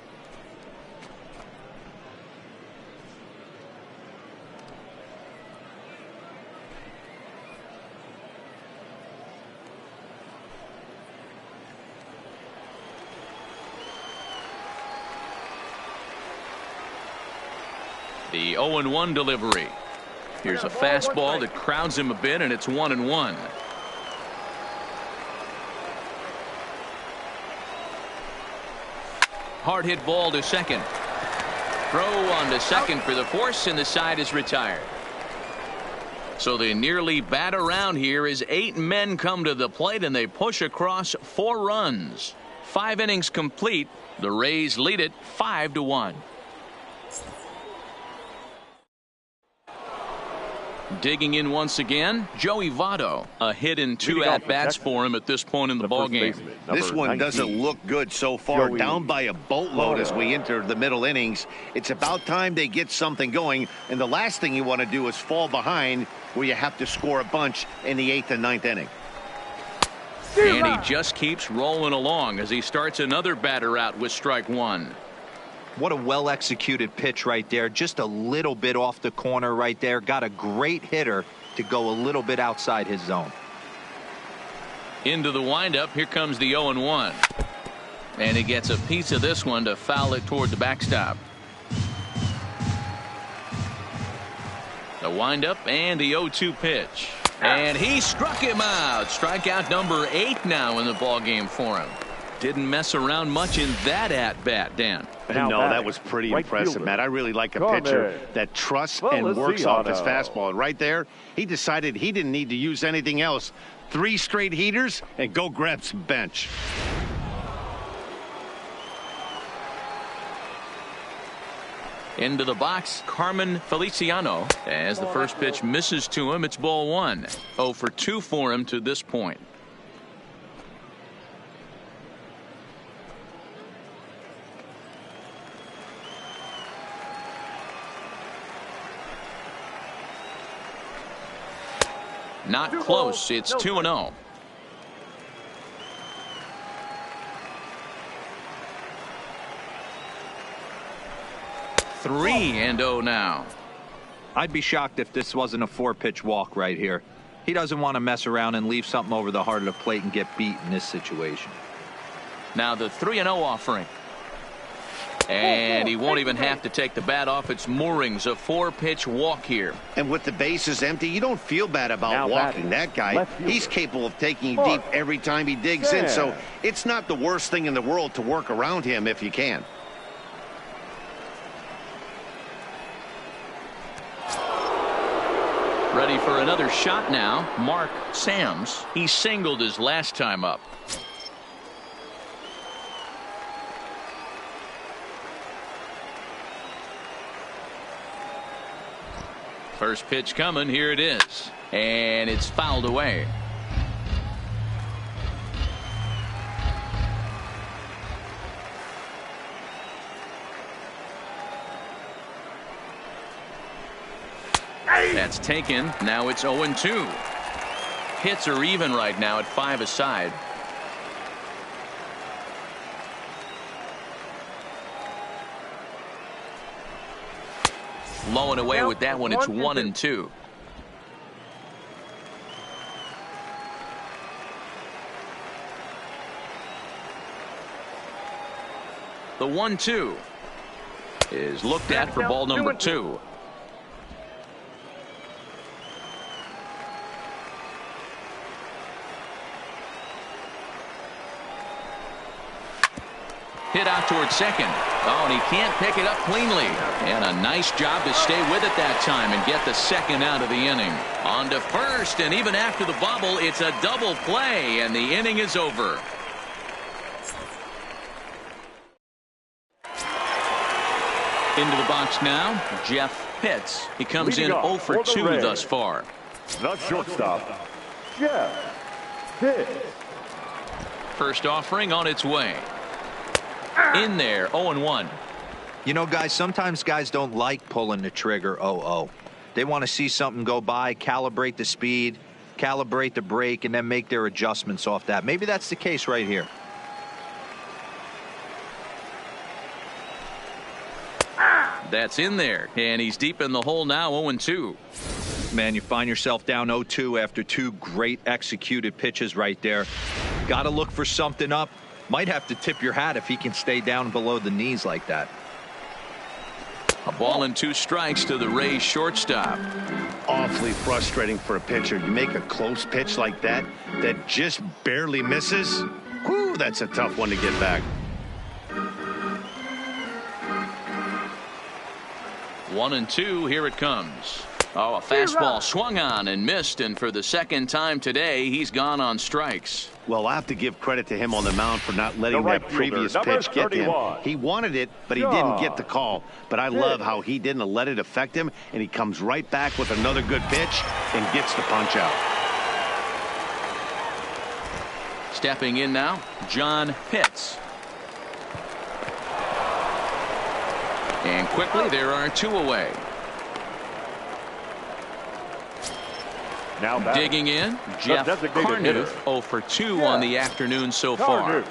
The 0-1 delivery. Here's a fastball that crowds him a bit, and it's 1-1. Hard hit ball to second. Throw on to second for the force, and the side is retired. So they nearly bat around here as 8 men come to the plate, and they push across 4 runs. 5 innings complete. The Rays lead it 5-1. Digging in once again, Joey Votto. A hit in 2 at-bats for him at this point in the ballgame. This one doesn't look good so far. Down by a boatload as we enter the middle innings. It's about time they get something going, and the last thing you want to do is fall behind where you have to score a bunch in the 8th and 9th inning. And he just keeps rolling along as he starts another batter out with strike 1. What a well-executed pitch right there. Just a little bit off the corner right there. Got a great hitter to go a little bit outside his zone. Into the windup. Here comes the 0-1. And he gets a piece of this one to foul it toward the backstop. The windup and the 0-2 pitch. And he struck him out. Strikeout number 8 now in the ballgame for him. Didn't mess around much in that at-bat, Dan. No, that was pretty impressive, Matt. I really like a pitcher that trusts and works off his fastball. And right there, he decided he didn't need to use anything else. 3 straight heaters and go grab some bench. Into the box, Carmen Feliciano. As the first pitch misses to him, it's ball 1. 0 for 2 for him to this point. Not close. It's 2-0. Three and 0 now. I'd be shocked if this wasn't a 4-pitch walk right here. He doesn't want to mess around and leave something over the heart of the plate and get beat in this situation. Now the 3-0 offering. And he won't even have to take the bat off its moorings. A 4-pitch walk here. And with the bases empty, you don't feel bad about walking that guy. He's capable of taking you deep every time he digs in. So it's not the worst thing in the world to work around him if you can. Ready for another shot now. Mark Sams. He singled his last time up. First pitch coming. Here it is. And it's fouled away. That's taken. Now it's 0-2. Hits are even right now at 5 aside. Low and away with that one. It's 1-2. The 1-2 is looked at for ball number 2. Hit out towards second. Oh, and he can't pick it up cleanly. And a nice job to stay with it that time and get the second out of the inning. On to first, and even after the bubble, it's a double play, and the inning is over. Into the box now, Jeff Pitts. He comes in 0 for 2 thus far. The shortstop, Jeff Pitts. First offering on its way. In there, 0-1. You know, guys, sometimes guys don't like pulling the trigger 0-0. They want to see something go by, calibrate the speed, calibrate the brake, and then make their adjustments off that. Maybe that's the case right here. That's in there, and he's deep in the hole now, 0-2. Man, you find yourself down 0-2 after 2 great executed pitches right there. Got to look for something up. Might have to tip your hat if he can stay down below the knees like that. A ball and 2 strikes to the Rays shortstop. Awfully frustrating for a pitcher. You make a close pitch like that just barely misses. Whew, that's a tough one to get back. 1-2. Here it comes. Oh, a fastball swung on and missed, and for the second time today, he's gone on strikes. Well, I have to give credit to him on the mound for not letting that previous pitch get to him. He wanted it, but he didn't get the call. But I love how he didn't let it affect him, and he comes right back with another good pitch and gets the punch out. Stepping in now, John Pitts. And quickly, there are 2 away. Now digging in, Jeff Carnuth, 0 for 2 on the afternoon so far.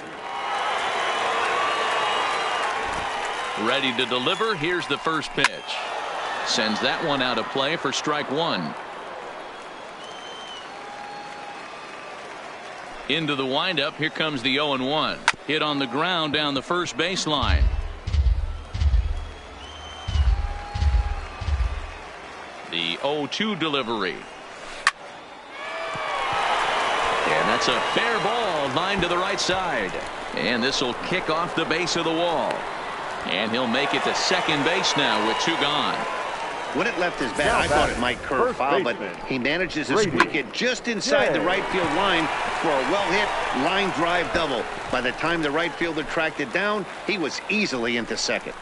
Ready to deliver. Here's the first pitch. Sends that one out of play for strike 1. Into the windup. Here comes the 0-1. Hit on the ground down the first baseline. The 0-2 delivery. And that's a fair ball, line to the right side. And this will kick off the base of the wall. And he'll make it to second base now with 2 gone. When it left his bat, I thought it might curve foul, but he manages to squeak it just inside the right field line for a well-hit line drive double. By the time the right fielder tracked it down, he was easily into second.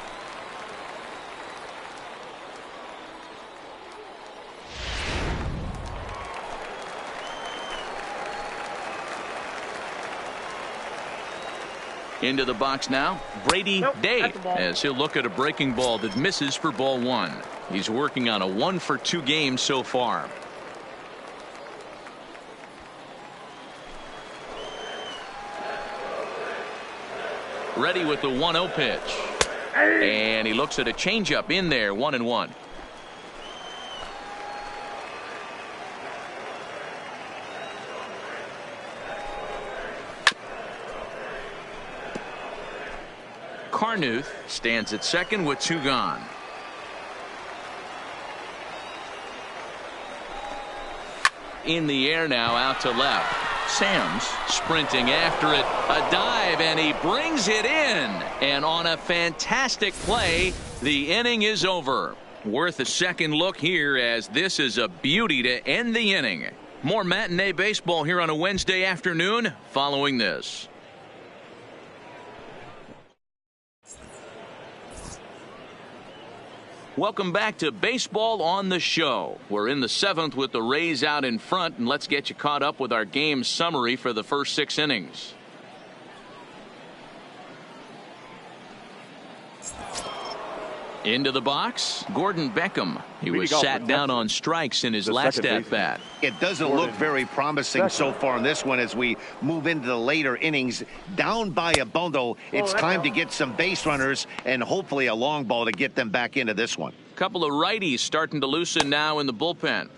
Into the box now, Brady Day, as he'll look at a breaking ball that misses for ball 1. He's working on a 1 for 2 game so far. Ready with the 1-0 pitch. And he looks at a changeup in there, 1-1. Carnuth stands at second with 2 gone. In the air now, out to left. Sam's sprinting after it. A dive, and he brings it in. And on a fantastic play, the inning is over. Worth a second look here, as this is a beauty to end the inning. More matinee baseball here on a Wednesday afternoon following this. Welcome back to Baseball on the Show. We're in the 7th with the Rays out in front, and let's get you caught up with our game summary for the first 6 innings. Into the box, Gordon Beckham. He was sat down on strikes in his last at-bat. It doesn't look very promising so far in this one as we move into the later innings. Down by a bundle, it's time to get some base runners and hopefully a long ball to get them back into this one. Couple of righties starting to loosen now in the bullpen.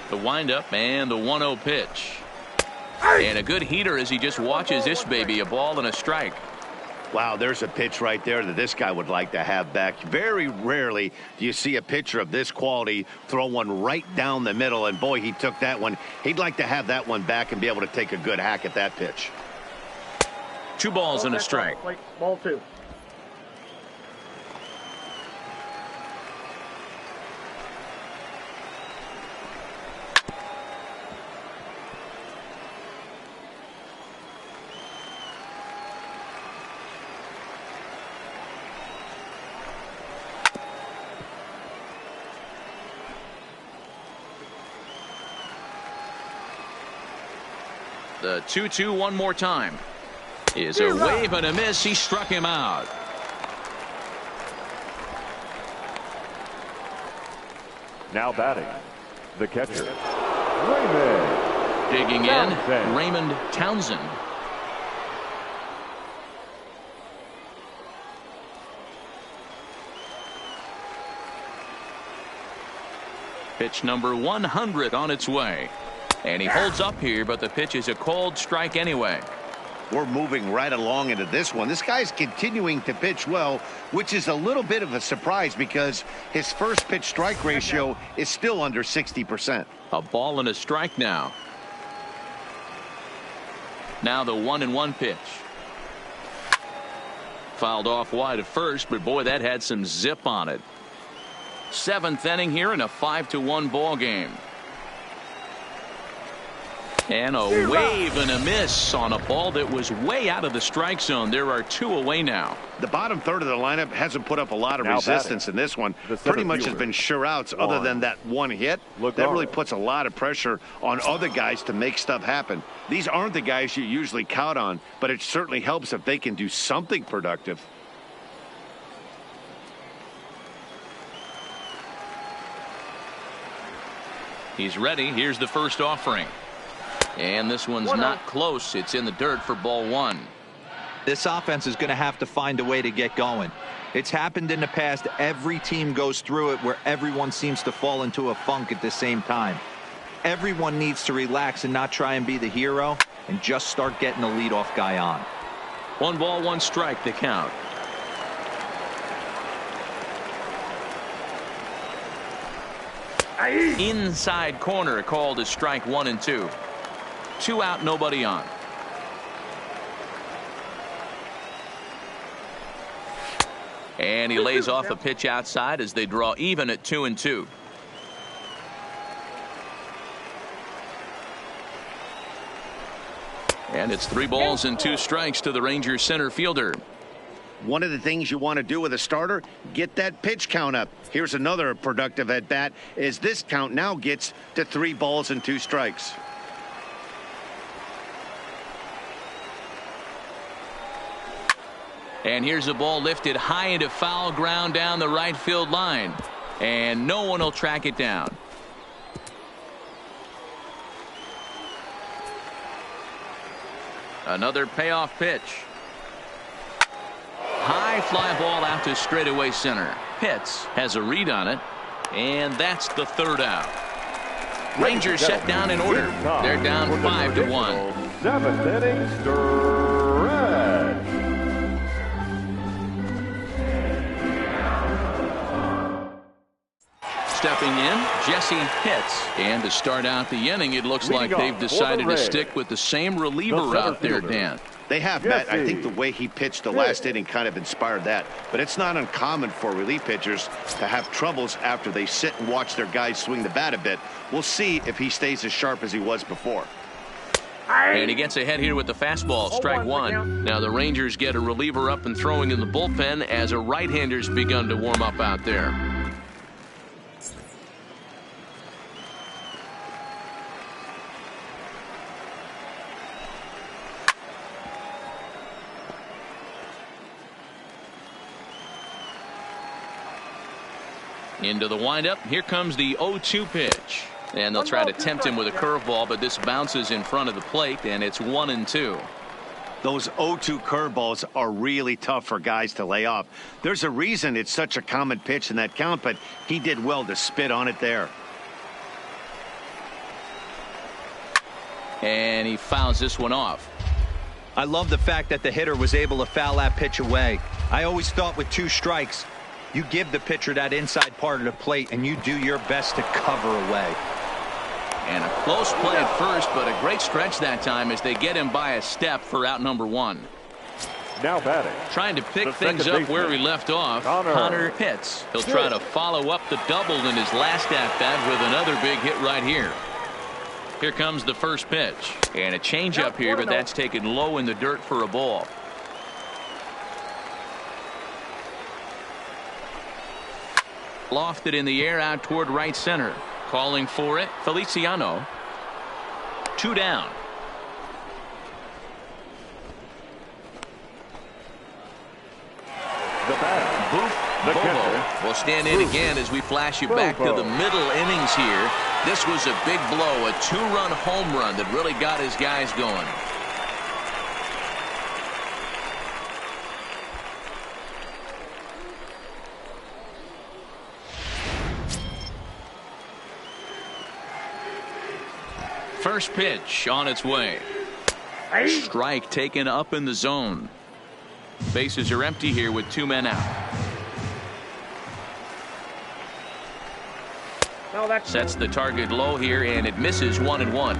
The windup and the 1-0 pitch. And a good heater as he just watches this baby, a ball and a strike. Wow, there's a pitch right there that this guy would like to have back. Very rarely do you see a pitcher of this quality throw one right down the middle, and boy, he took that one. He'd like to have that one back and be able to take a good hack at that pitch. 2 balls and a strike. Ball 2. The 2-2 one more time. Is a wave and a miss. He struck him out. Now batting, the catcher, Raymond. Digging in, Raymond Townsend. Pitch number 100 on its way. And he holds up here, but the pitch is a cold strike anyway. We're moving right along into this one. This guy's continuing to pitch well, which is a little bit of a surprise because his first pitch strike ratio is still under 60%. A ball and a strike now. Now the 1-1 pitch. Fouled off wide at first, but boy, that had some zip on it. 7th inning here in a 5-1 ball game. And a wave and a miss on a ball that was way out of the strike zone. There are 2 away now. The bottom third of the lineup hasn't put up a lot of resistance in this one. Pretty much has been sure outs other than that one hit. That really puts a lot of pressure on other guys to make stuff happen. These aren't the guys you usually count on, but it certainly helps if they can do something productive. He's ready. Here's the first offering. And this one's not close. It's in the dirt for ball 1. This offense is going to have to find a way to get going. It's happened in the past. Every team goes through it where everyone seems to fall into a funk at the same time. Everyone needs to relax and not try and be the hero and just start getting the leadoff guy on. 1 ball, 1 strike, the count. Inside corner called as strike 1 and 2. 2 out, nobody on. And he lays off a pitch outside as they draw even at 2 and 2. And it's 3 balls and 2 strikes to the Rangers center fielder. One of the things you want to do with a starter, get that pitch count up. Here's another productive at bat as this count now gets to 3 balls and 2 strikes. And here's a ball lifted high into foul ground down the right field line. And no one will track it down. Another payoff pitch. High fly ball out to straightaway center. Pitts has a read on it. And that's the 3rd out. Rangers set down in order. They're down 5-1. 7th inning stretch. Stepping in, Jesse Pitts. And to start out the inning, it looks like they've decided to stick with the same reliever out there, Dan. They have, Matt. I think the way he pitched the last inning kind of inspired that. But it's not uncommon for relief pitchers to have troubles after they sit and watch their guys swing the bat a bit. We'll see if he stays as sharp as he was before. And he gets ahead here with the fastball, strike one. Now the Rangers get a reliever up and throwing in the bullpen as a right-hander's begun to warm up out there. Into the windup. Here comes the 0-2 pitch. And they'll try to tempt him with a curveball, but this bounces in front of the plate, and it's 1-2. Those 0-2 curveballs are really tough for guys to lay off. There's a reason it's such a common pitch in that count, but he did well to spit on it there. And he fouls this one off. I love the fact that the hitter was able to foul that pitch away. I always thought with 2 strikes, you give the pitcher that inside part of the plate and you do your best to cover away. And a close play at first, but a great stretch that time as they get him by a step for out number 1. Now batting. Trying to pick things up where he left off. Connor Pitts. He'll try to follow up the double in his last at-bat with another big hit right here. Here comes the first pitch. And a changeup here, but that's taken low in the dirt for a ball. Lofted in the air out toward right center. Calling for it, Feliciano. 2 down. The batter, Boof Bobo will stand in again as we flash you back to the middle innings here. This was a big blow, a 2-run home run that really got his guys going. First pitch on its way. Strike taken up in the zone. Bases are empty here with 2 men out. Sets the target low here, and it misses 1-1.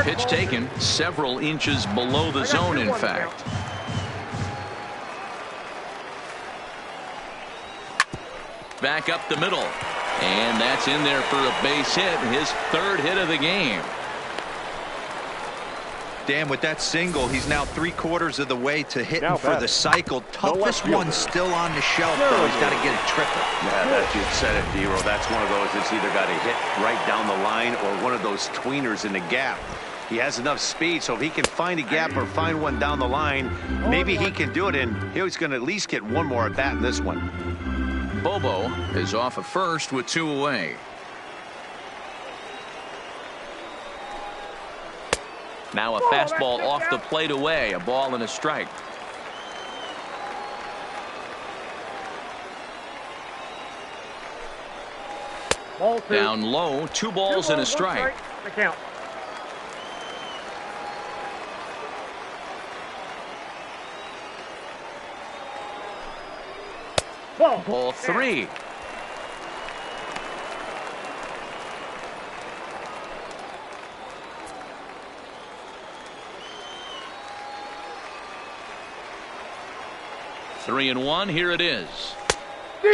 Pitch taken several inches below the zone, in fact. Back up the middle, and that's in there for a base hit, his 3rd hit of the game. Dan, with that single, he's now 3/4 of the way to hitting for the cycle. Toughest one still on the shelf, though. He's got to get a triple. Yeah, you said it, D-Row. That's one of those that's either got to hit right down the line or one of those tweeners in the gap. He has enough speed, so if he can find a gap or find one down the line, maybe he can do it, and he's going to at least get one more at bat in this one. Bobo is off at first with 2 away. Now a fastball off the plate away, a ball and a strike. Down low, 2 balls and a strike. Ball 3. Three and 1. Here it is.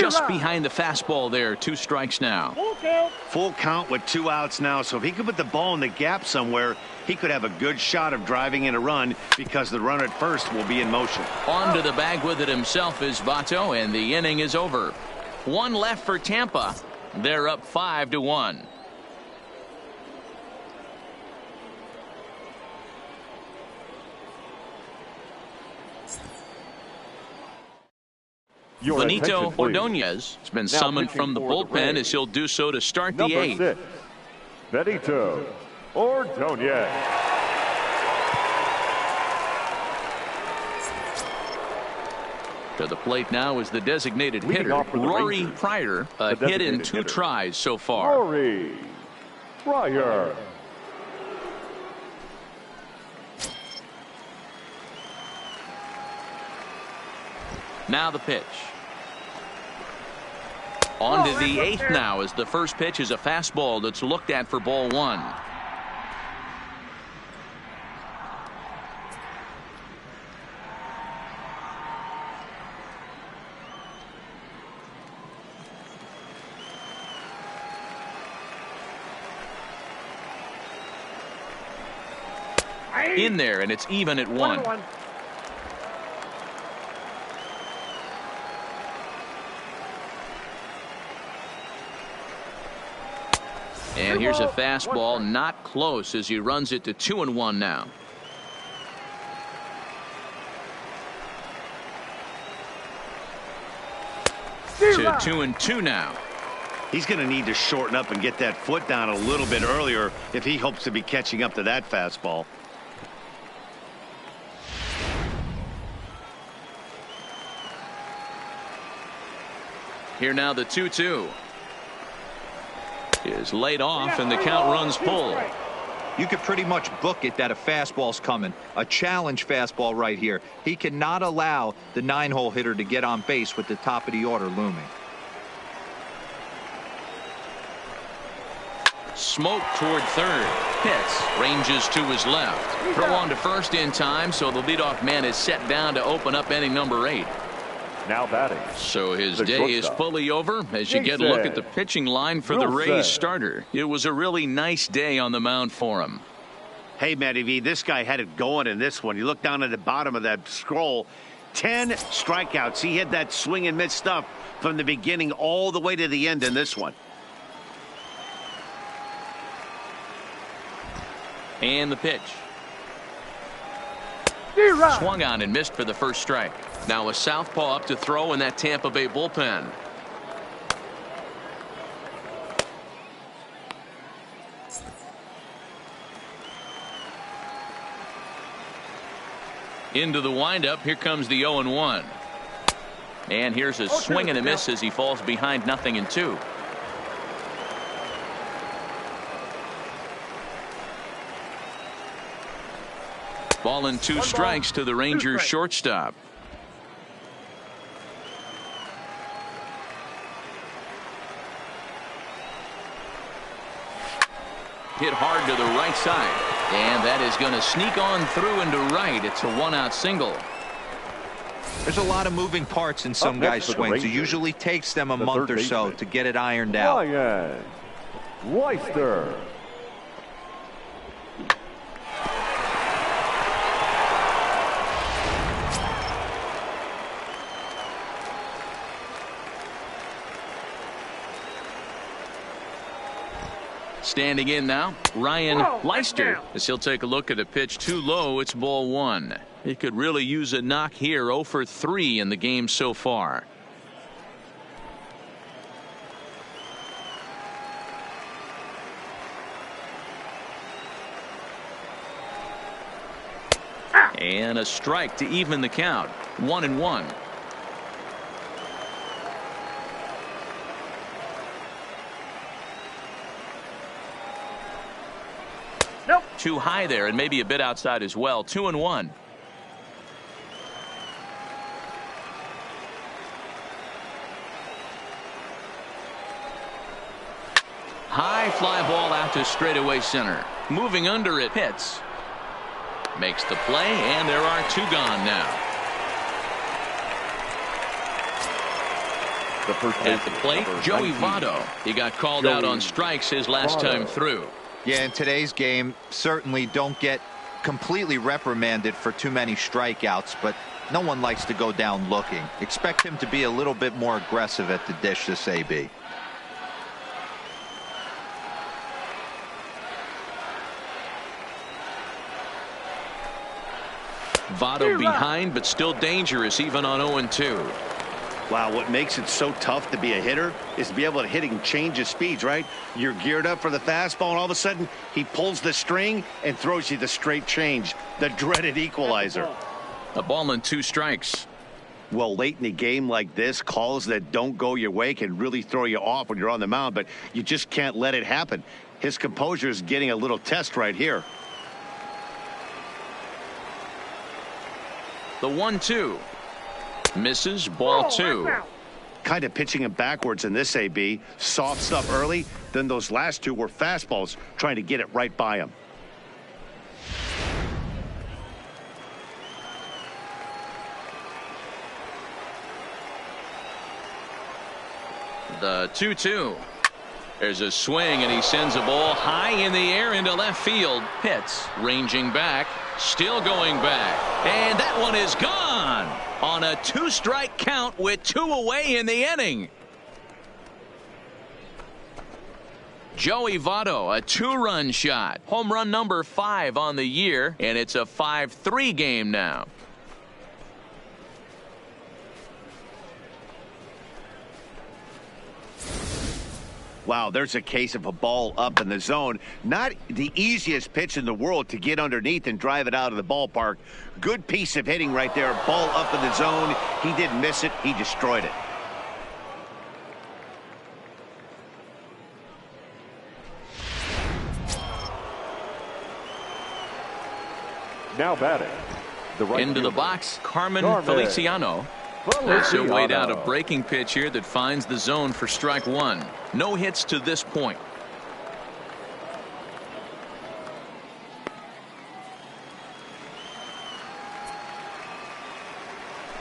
Just behind the fastball there. 2 strikes now. Full count with 2 outs now. So if he could put the ball in the gap somewhere, he could have a good shot of driving in a run because the runner at first will be in motion. On to the bag with it himself is Votto, and the inning is over. 1 left for Tampa. They're up 5-1. Benito Ordonez has been summoned from the bullpen as he'll do so to start the 8th. 6, Benito Ordonez. To the plate now is the designated hitter, Rory Pryor, a hit in 2 tries so far. Rory Pryor. Now the pitch. On to the 8th now as the first pitch is a fastball that's looked at for ball 1. in there, and it's even at 1. And here's a fastball, not close, as he runs it to 2-1 now. To 2-2 now. He's going to need to shorten up and get that foot down a little bit earlier if he hopes to be catching up to that fastball. Here now the 2-2 is laid off, and the count runs full. You could pretty much book it that a fastball's coming. A challenge fastball right here. He cannot allow the 9-hole hitter to get on base with the top of the order looming. Smoke toward third. Hits. Ranges to his left. Throw on to first in time, so the leadoff man is set down to open up inning number 8. Now batting. So his day is fully over as you get a look at the pitching line for the Rays starter. It was a really nice day on the mound for him. Hey, Matty V, this guy had it going in this one. You look down at the bottom of that scroll. 10 strikeouts. He had that swing and miss stuff from the beginning all the way to the end in this one. And the pitch. Swung on and missed for the first strike. Now a southpaw up to throw in that Tampa Bay bullpen. Into the windup. Here comes the 0-1. And here's a swing and a miss as he falls behind 0-2. Ball and 2 strikes to the Rangers shortstop. Hit hard to the right side, and that is going to sneak on through into right. It's a 1-out single. There's a lot of moving parts in some guys' swings. It usually takes them a month or so to get it ironed out. Ryan Weister. Standing in now, Ryan Leister, as he'll take a look at a pitch too low. It's ball 1. He could really use a knock here. 0 for 3 in the game so far. And a strike to even the count. 1-1. Too high there, and maybe a bit outside as well. 2-1. High fly ball out to straightaway center. Moving under it, hits. Makes the play, and there are 2 gone now. At the plate, Joey Votto. He got called out on strikes his last time through. Yeah, in today's game, certainly don't get completely reprimanded for too many strikeouts, but no one likes to go down looking. Expect him to be a little bit more aggressive at the dish this AB. Votto behind, but still dangerous even on 0-2. Wow, what makes it so tough to be a hitter is to be able to hit and change his speeds, right? You're geared up for the fastball, and all of a sudden he pulls the string and throws you the straight change, the dreaded equalizer. A ball and 2 strikes. Well, late in a game like this, calls that don't go your way can really throw you off when you're on the mound, but you just can't let it happen. His composure is getting a little test right here. The 1-2. Misses, ball 2. Kind of pitching him backwards in this AB. Soft stuff early, then those last 2 were fastballs trying to get it right by him. The 2-2. There's a swing, and he sends a ball high in the air into left field. Pitts ranging back, still going back, and that one is gone on a 2-strike count with 2 away in the inning. Joey Votto, a 2-run shot, home run number 5 on the year, and it's a 5-3 game now. Wow, there's a case of a ball up in the zone. Not the easiest pitch in the world to get underneath and drive it out of the ballpark. Good piece of hitting right there. Ball up in the zone. He didn't miss it. He destroyed it. Now batting. Into the box, Carmen Feliciano. She'll wait out a breaking pitch here that finds the zone for strike 1. No hits to this point.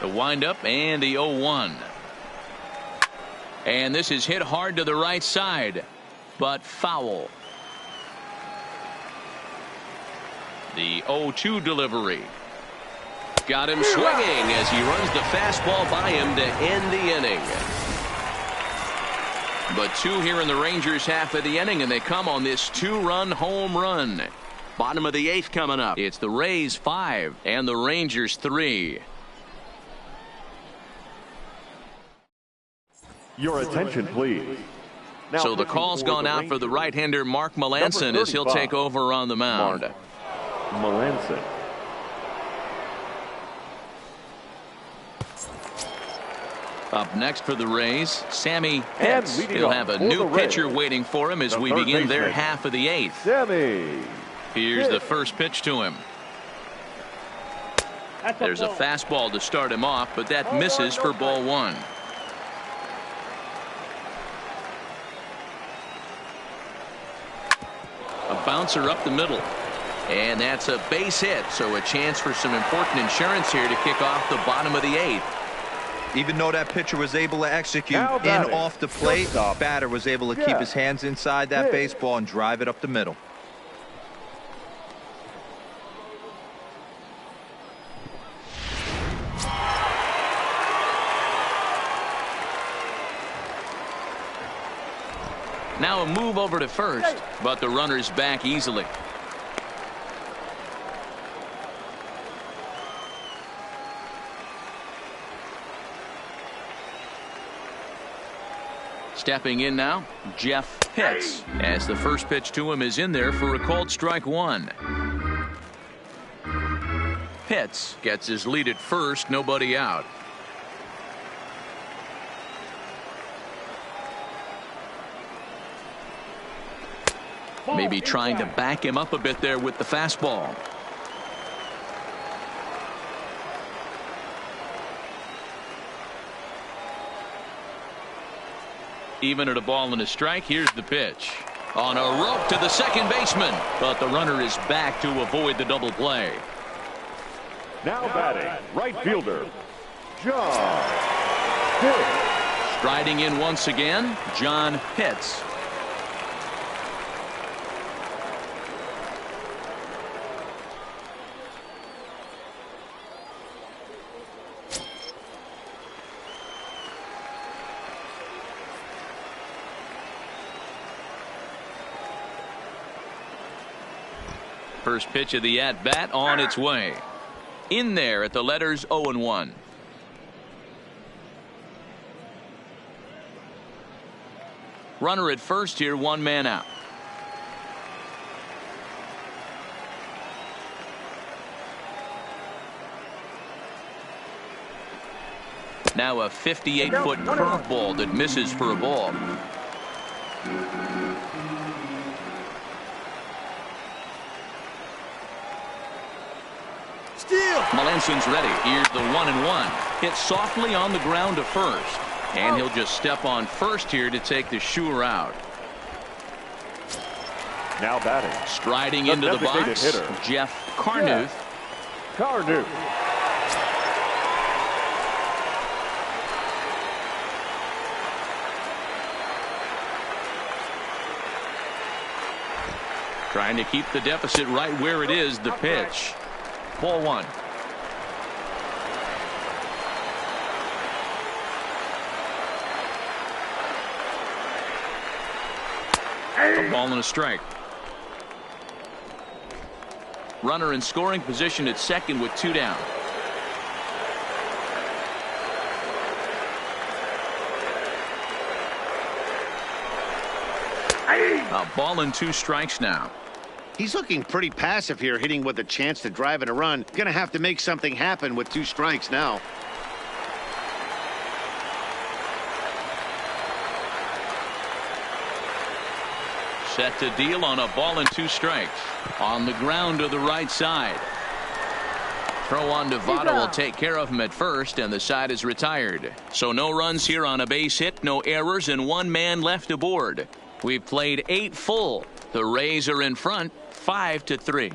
The windup and the 0-1. And this is hit hard to the right side, but foul. The 0-2 delivery. Got him swinging as he runs the fastball by him to end the inning. But 2 here in the Rangers half of the inning, and they come on this 2-run home run. Bottom of the 8th coming up. It's the Rays 5 and the Rangers 3. Your attention, please. Now so the call's gone out for the right-hander Mark Melancon as he'll take over on the mound. Melancon. Up next for the Rays, Sammy Pitts. He'll have a new pitcher waiting for him as we begin their half of the 8th. Sammy. Here's the first pitch to him. There's a fastball to start him off, but that misses for ball 1. A bouncer up the middle. And that's a base hit, so a chance for some important insurance here to kick off the bottom of the 8th. Even though that pitcher was able to execute in off the plate, batter was able to keep his hands inside that baseball and drive it up the middle. Now a move over to first, but the runner's back easily. Stepping in now, Jeff Pitts, as the first pitch to him is in there for a called strike 1. Pitts gets his lead at first, nobody out. Maybe trying to back him up a bit there with the fastball. Even at a ball and a strike, here's the pitch. On a rope to the second baseman, but the runner is back to avoid the double play. Now batting, right fielder, John Pitts. Striding in once again, John Pitts. First pitch of the at-bat on its way. In there at the letters 0-1. Runner at first here, 1 man out. Now a 58-foot curveball that misses for a ball. Melancon's ready. Here's the 1-1. Hit softly on the ground to first. And he'll just step on first here to take the Shure out. Now batting. Striding into the box, hitter, Jeff Carnuth. Carnuth. Trying to keep the deficit right where it is. The pitch. Ball one. A ball and a strike. Runner in scoring position at second with 2 down. A ball and 2 strikes now. He's looking pretty passive here, hitting with a chance to drive in a run. Gonna have to make something happen with 2 strikes now. Set to deal on a ball and 2 strikes. On the ground to the right side. Throw on to Votto will take care of him at first, and the side is retired. So no runs here on a base hit, no errors, and 1 man left aboard. We've played 8 full. The Rays are in front, 5-3.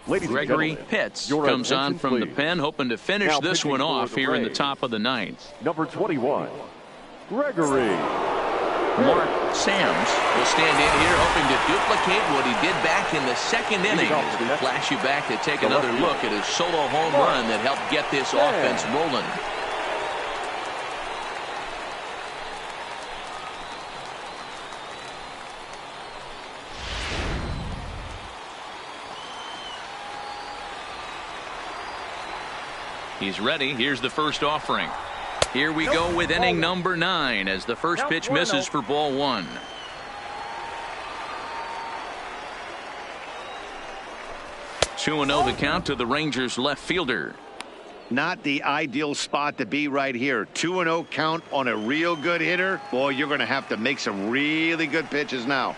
Gregory Pitts comes on from the pen, hoping to finish this one off here in the top of the 9th. Number 21, Gregory. Mark Sams will stand in here hoping to duplicate what he did back in the 2nd inning as we flash you back to take another look at his solo home run that helped get this offense rolling. He's ready. Here's the first offering. Here we go with inning number 9 as the first pitch misses for ball 1. Two and 0 the count to the Rangers left fielder. Not the ideal spot to be right here. 2-0 count on a real good hitter. Boy, you're going to have to make some really good pitches now.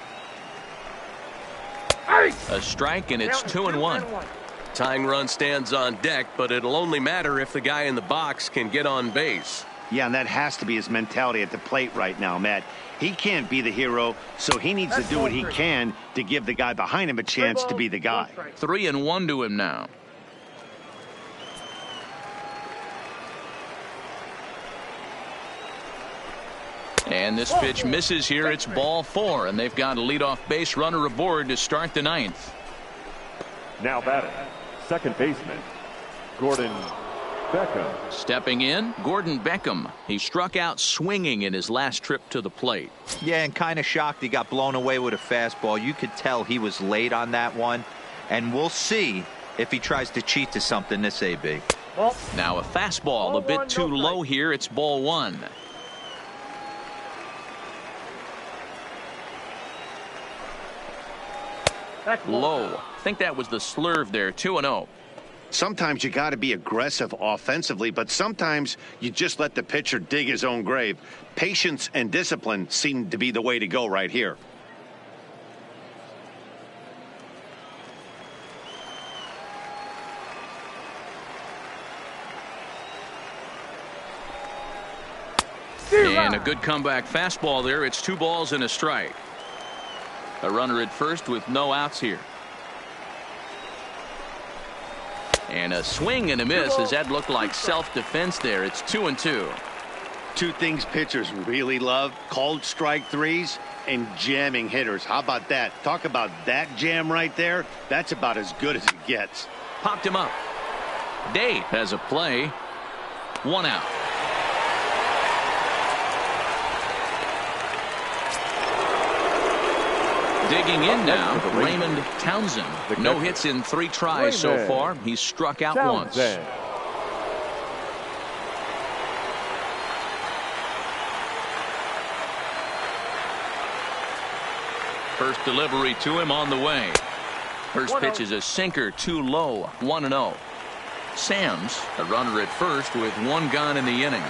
A strike, and it's 2-1. Tying run stands on deck, but it'll only matter if the guy in the box can get on base. Yeah, and that has to be his mentality at the plate right now, Matt. He can't be the hero, so he needs to do what he can to give the guy behind him a chance to be the guy. 3-1 to him now. And this pitch misses here. It's ball 4, and they've got a leadoff base runner aboard to start the 9th. Now batting, second baseman, Gordon Beckham. Stepping in, Gordon Beckham. He struck out swinging in his last trip to the plate. Yeah, and kind of shocked he got blown away with a fastball. You could tell he was late on that one, and we'll see if he tries to cheat to something this AB. Now a fastball a bit too low here. It's ball 1. Low. I think that was the slurve there. 2-0. Sometimes you got to be aggressive offensively, but sometimes you just let the pitcher dig his own grave. Patience and discipline seem to be the way to go right here. And a good comeback fastball there. It's 2 balls and a strike. A runner at first with no outs here. And a swing and a miss as that looked like self-defense there. It's 2-2. 2 things pitchers really love: called strike threes and jamming hitters. How about that? Talk about that jam right there. That's about as good as it gets. Popped him up. Dave has a play. 1 out. Digging in now, Raymond Townsend. No hits in 3 tries so far. He's struck out once. First delivery to him on the way. First pitch is a sinker, too low. 1-0. Sams, a runner at first with 1 gone in the inning.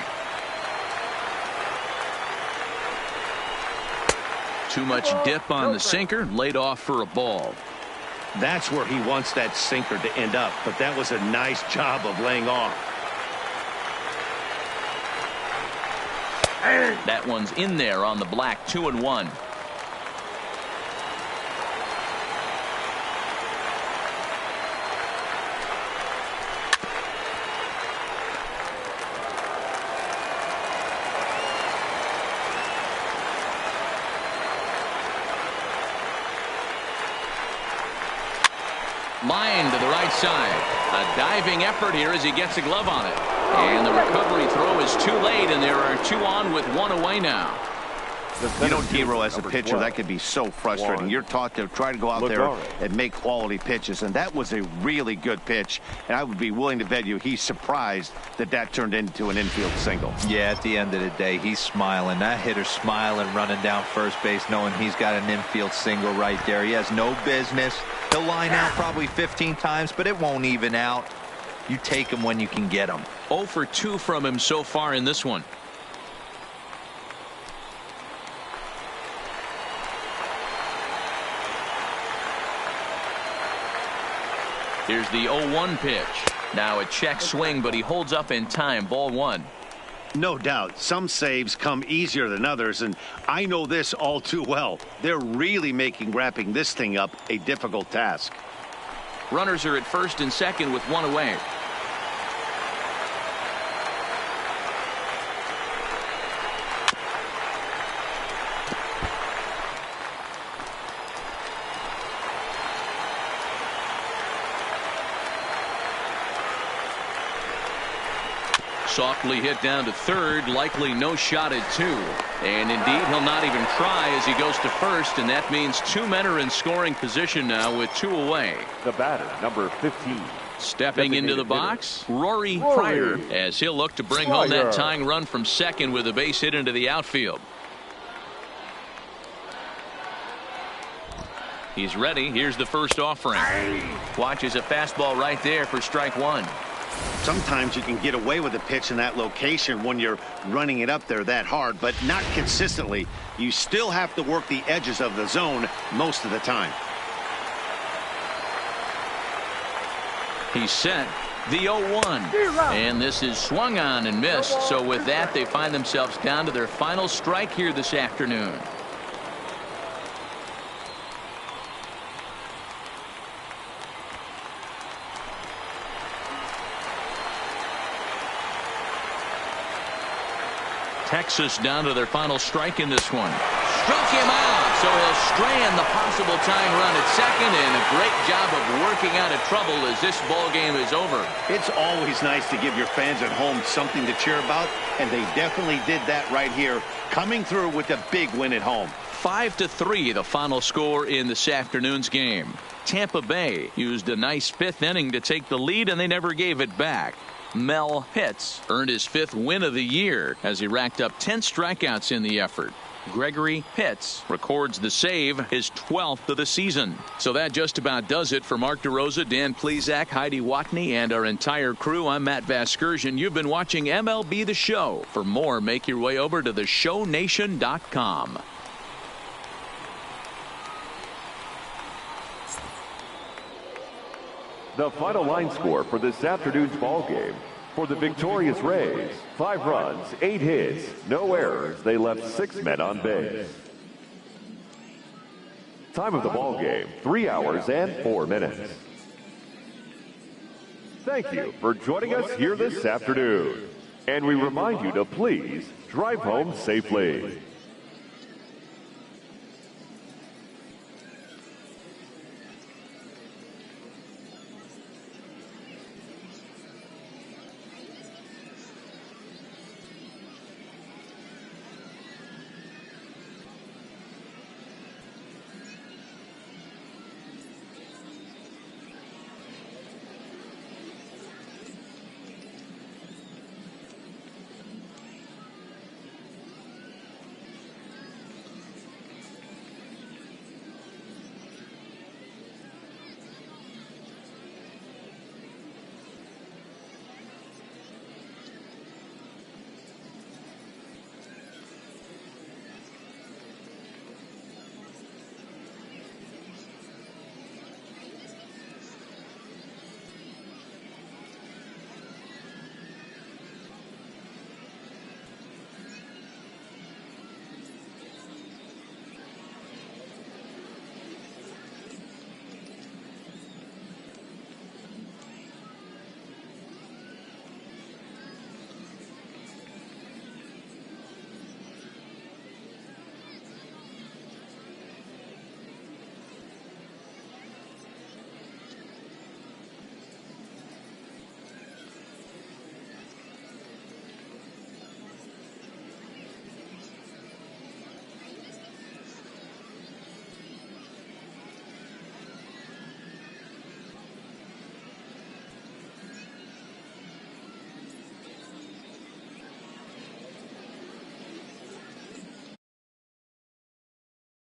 Too much dip on the sinker, laid off for a ball. That's where he wants that sinker to end up, but that was a nice job of laying off. That one's in there on the black. 2-1. Line to the right side. A diving effort here as he gets a glove on it. And the recovery throw is too late, and there are 2 on with 1 away now. You know, Dero, as a pitcher, that could be so frustrating. You're taught to try to go out there and make quality pitches, and that was a really good pitch. And I would be willing to bet you he's surprised that that turned into an infield single. Yeah, at the end of the day, he's smiling. That hitter's smiling, running down first base, knowing he's got an infield single right there. He has no business. He'll line out probably 15 times, but it won't even out. You take him when you can get him. 0 for 2 from him so far in this one. Here's the 0-1 pitch. Now a check swing, but he holds up in time. Ball 1. No doubt. Some saves come easier than others, and I know this all too well. They're really making wrapping this thing up a difficult task. Runners are at first and second with 1 away. Softly hit down to third, likely no shot at 2. And indeed, he'll not even try as he goes to first, and that means 2 men are in scoring position now with 2 away. The batter, number 15. Stepping into the box, Rory Pryor, as he'll look to bring home that tying run from second with a base hit into the outfield. He's ready. Here's the first offering. Watches a fastball right there for strike 1. Sometimes you can get away with a pitch in that location when you're running it up there that hard, but not consistently. You still have to work the edges of the zone most of the time. He's set. The 0-1. And this is swung on and missed. So with that, they find themselves down to their final strike here this afternoon. Texas down to their final strike in this one. Struck him out, so he'll strand the possible tying run at second, and a great job of working out of trouble as this ball game is over. It's always nice to give your fans at home something to cheer about, and they definitely did that right here, coming through with a big win at home. 5-3 the final score in this afternoon's game. Tampa Bay used a nice 5th inning to take the lead, and they never gave it back. Mel Pitts earned his 5th win of the year as he racked up 10 strikeouts in the effort. Gregory Pitts records the save, his 12th of the season. So that just about does it for Mark DeRosa, Dan Plesac, Heidi Watney, and our entire crew. I'm Matt Vasgersian. You've been watching MLB The Show. For more, make your way over to theshownation.com. The final line score for this afternoon's ball game. For the victorious Rays, 5 runs, 8 hits, no errors. They left 6 men on base. Time of the ball game, 3 hours and 4 minutes. Thank you for joining us here this afternoon. And we remind you to please drive home safely.